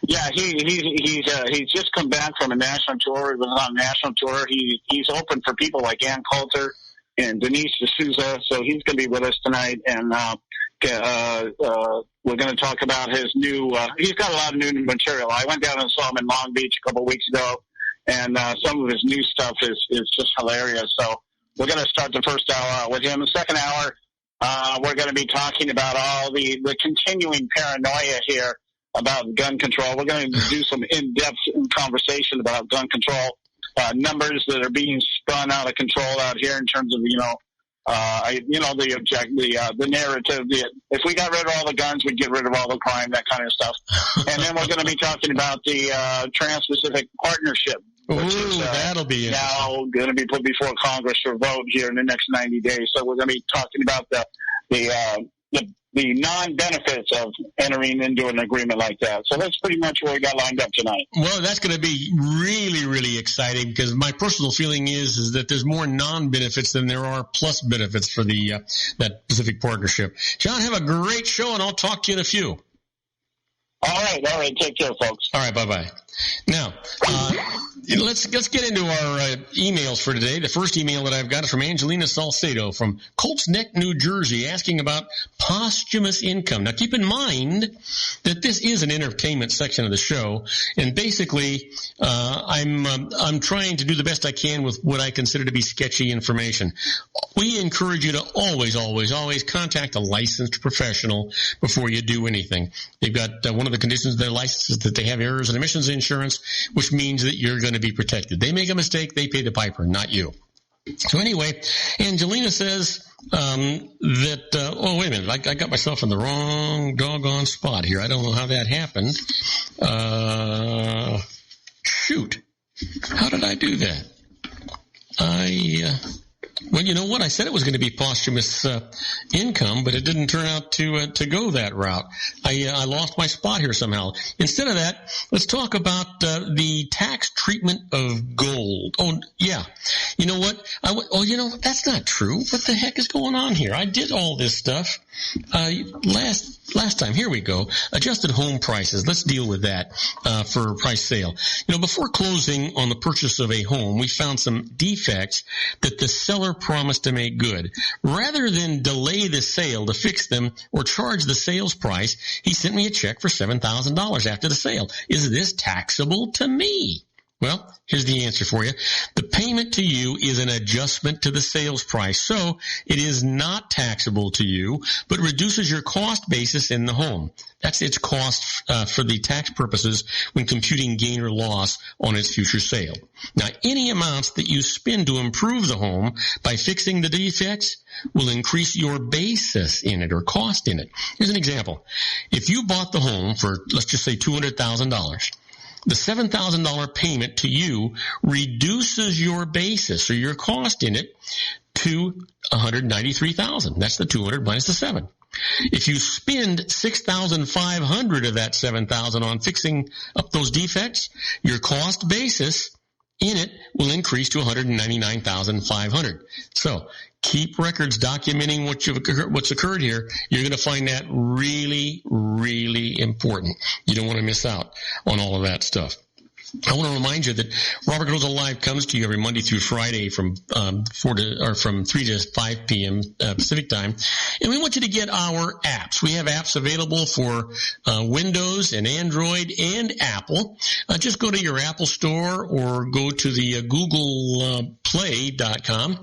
Yeah, he's just come back from a national tour. He was on a national tour. He's open for people like Ann Coulter and Denise D'Souza, so he's going to be with us tonight, and we're going to talk about his new he's got a lot of new material. I went down and saw him in Long Beach a couple of weeks ago, and some of his new stuff is just hilarious. So we're going to start the first hour out with him. The second hour, we're going to be talking about all the continuing paranoia here about gun control. We're going to do some in-depth conversation about gun control, numbers that are being spun out of control out here in terms of, the narrative. If we got rid of all the guns, we'd get rid of all the crime, that kind of stuff. And then we're going to be talking about the Trans-Pacific Partnership, which is that'll be now going to be put before Congress for vote here in the next 90 days. So we're going to be talking about the non-benefits of entering into an agreement like that. So that's pretty much what we got lined up tonight. Well, that's going to be really, really exciting because my personal feeling is that there's more non-benefits than there are plus benefits for that Pacific Partnership. John, have a great show, and I'll talk to you in a few. All right. Take care, folks. All right, bye-bye. Now, let's get into our emails for today. The first email that I've got is from Angelina Salcedo from Colts Neck, New Jersey, asking about posthumous income. Now, keep in mind that this is an entertainment section of the show, and basically, I'm trying to do the best I can with what I consider to be sketchy information. We encourage you to always contact a licensed professional before you do anything. They've got one of the conditions of their license is that they have errors and omissions insurance, which means that you're going to be protected. They make a mistake, they pay the piper, not you. So anyway, Angelina says that, wait a minute, I got myself in the wrong doggone spot here. I don't know how that happened. Shoot. How did I do that? Well, you know what? I said it was going to be posthumous income, but it didn't turn out to go that route. I lost my spot here somehow. Instead of that, let's talk about the tax treatment of gold. Oh, yeah. You know what? That's not true. What the heck is going on here? I did all this stuff last time. Here we go. Adjusted home prices. Let's deal with that for price sale. Before closing on the purchase of a home, we found some defects that the seller promised to make good. Rather than delay the sale to fix them or charge the sales price, he sent me a check for $7,000 after the sale. Is this taxable to me? Well, here's the answer for you. The payment to you is an adjustment to the sales price, so it is not taxable to you, but reduces your cost basis in the home. That's its cost for the tax purposes when computing gain or loss on its future sale. Now, any amounts that you spend to improve the home by fixing the defects will increase your basis in it or cost in it. Here's an example. If you bought the home for, let's just say, $200,000, the $7,000 payment to you reduces your basis or your cost in it to $193,000. That's the 200 minus the 7. If you spend $6,500 of that $7,000 on fixing up those defects, your cost basis in it will increase to $199,500. So keep records documenting what's occurred here. You're going to find that really, really important. You don't want to miss out on all of that stuff. I want to remind you that Robert Cardoza Live comes to you every Monday through Friday from 3 to 5 p.m. Pacific time, and we want you to get our apps. We have apps available for Windows and Android and Apple. Just go to your Apple Store or go to the Google Play.com,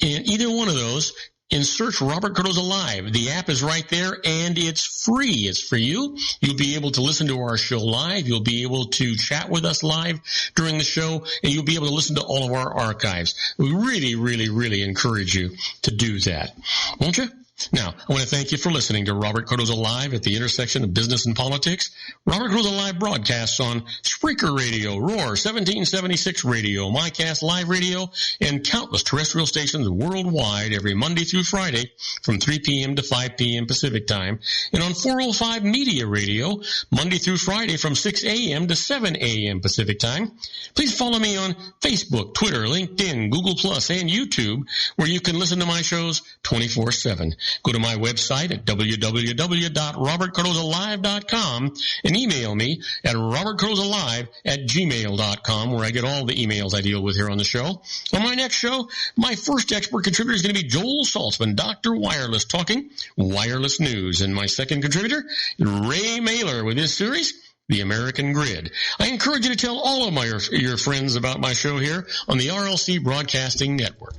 and either one of those, and search Robert Cardoza Live. The app is right there, and it's free. It's for you. You'll be able to listen to our show live. You'll be able to chat with us live during the show, and you'll be able to listen to all of our archives. We really, really, really encourage you to do that. Won't you? Now, I want to thank you for listening to Robert Cardoza Live at the intersection of business and politics. Robert Cardoza Live broadcasts on Spreaker Radio, Roar, 1776 Radio, MyCast Live Radio, and countless terrestrial stations worldwide every Monday through Friday from 3 p.m. to 5 p.m. Pacific Time, and on 405 Media Radio, Monday through Friday from 6 a.m. to 7 a.m. Pacific Time. Please follow me on Facebook, Twitter, LinkedIn, Google+, and YouTube, where you can listen to my shows 24/7. Go to my website at www.robertcardozalive.com and email me at robertcardozalive@gmail.com, where I get all the emails I deal with here on the show. On my next show, my first expert contributor is going to be Joel Saltzman, Dr. Wireless, talking wireless news. And my second contributor, Ray Mailer, with his series, The American Grid. I encourage you to tell all of your friends about my show here on the RLC Broadcasting Network.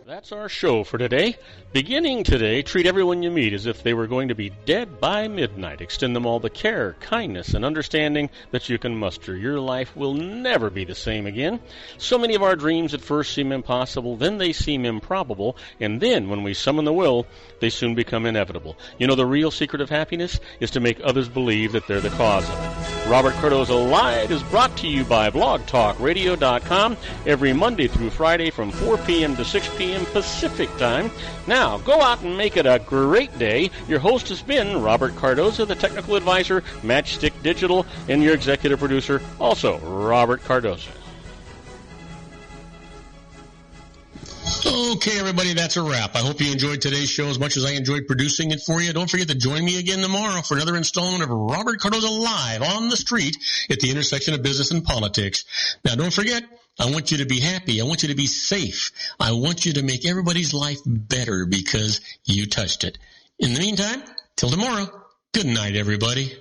That's our show for today. Beginning today, treat everyone you meet as if they were going to be dead by midnight. Extend them all the care, kindness, and understanding that you can muster. Your life will never be the same again. So many of our dreams at first seem impossible, then they seem improbable, and then when we summon the will, they soon become inevitable. You know, the real secret of happiness is to make others believe that they're the cause of it. Robert Cardoza Live is brought to you by blogtalkradio.com every Monday through Friday from 4 p.m. to 6 p.m. Pacific Time. Now, go out and make it a great day. Your host has been Robert Cardoza, the technical advisor, Matchstick Digital, and your executive producer, also Robert Cardoza. Okay, everybody, that's a wrap. I hope you enjoyed today's show as much as I enjoyed producing it for you. Don't forget to join me again tomorrow for another installment of Robert Cardoza Live on the street at the intersection of business and politics. Now, don't forget, I want you to be happy. I want you to be safe. I want you to make everybody's life better because you touched it. In the meantime, till tomorrow, good night, everybody.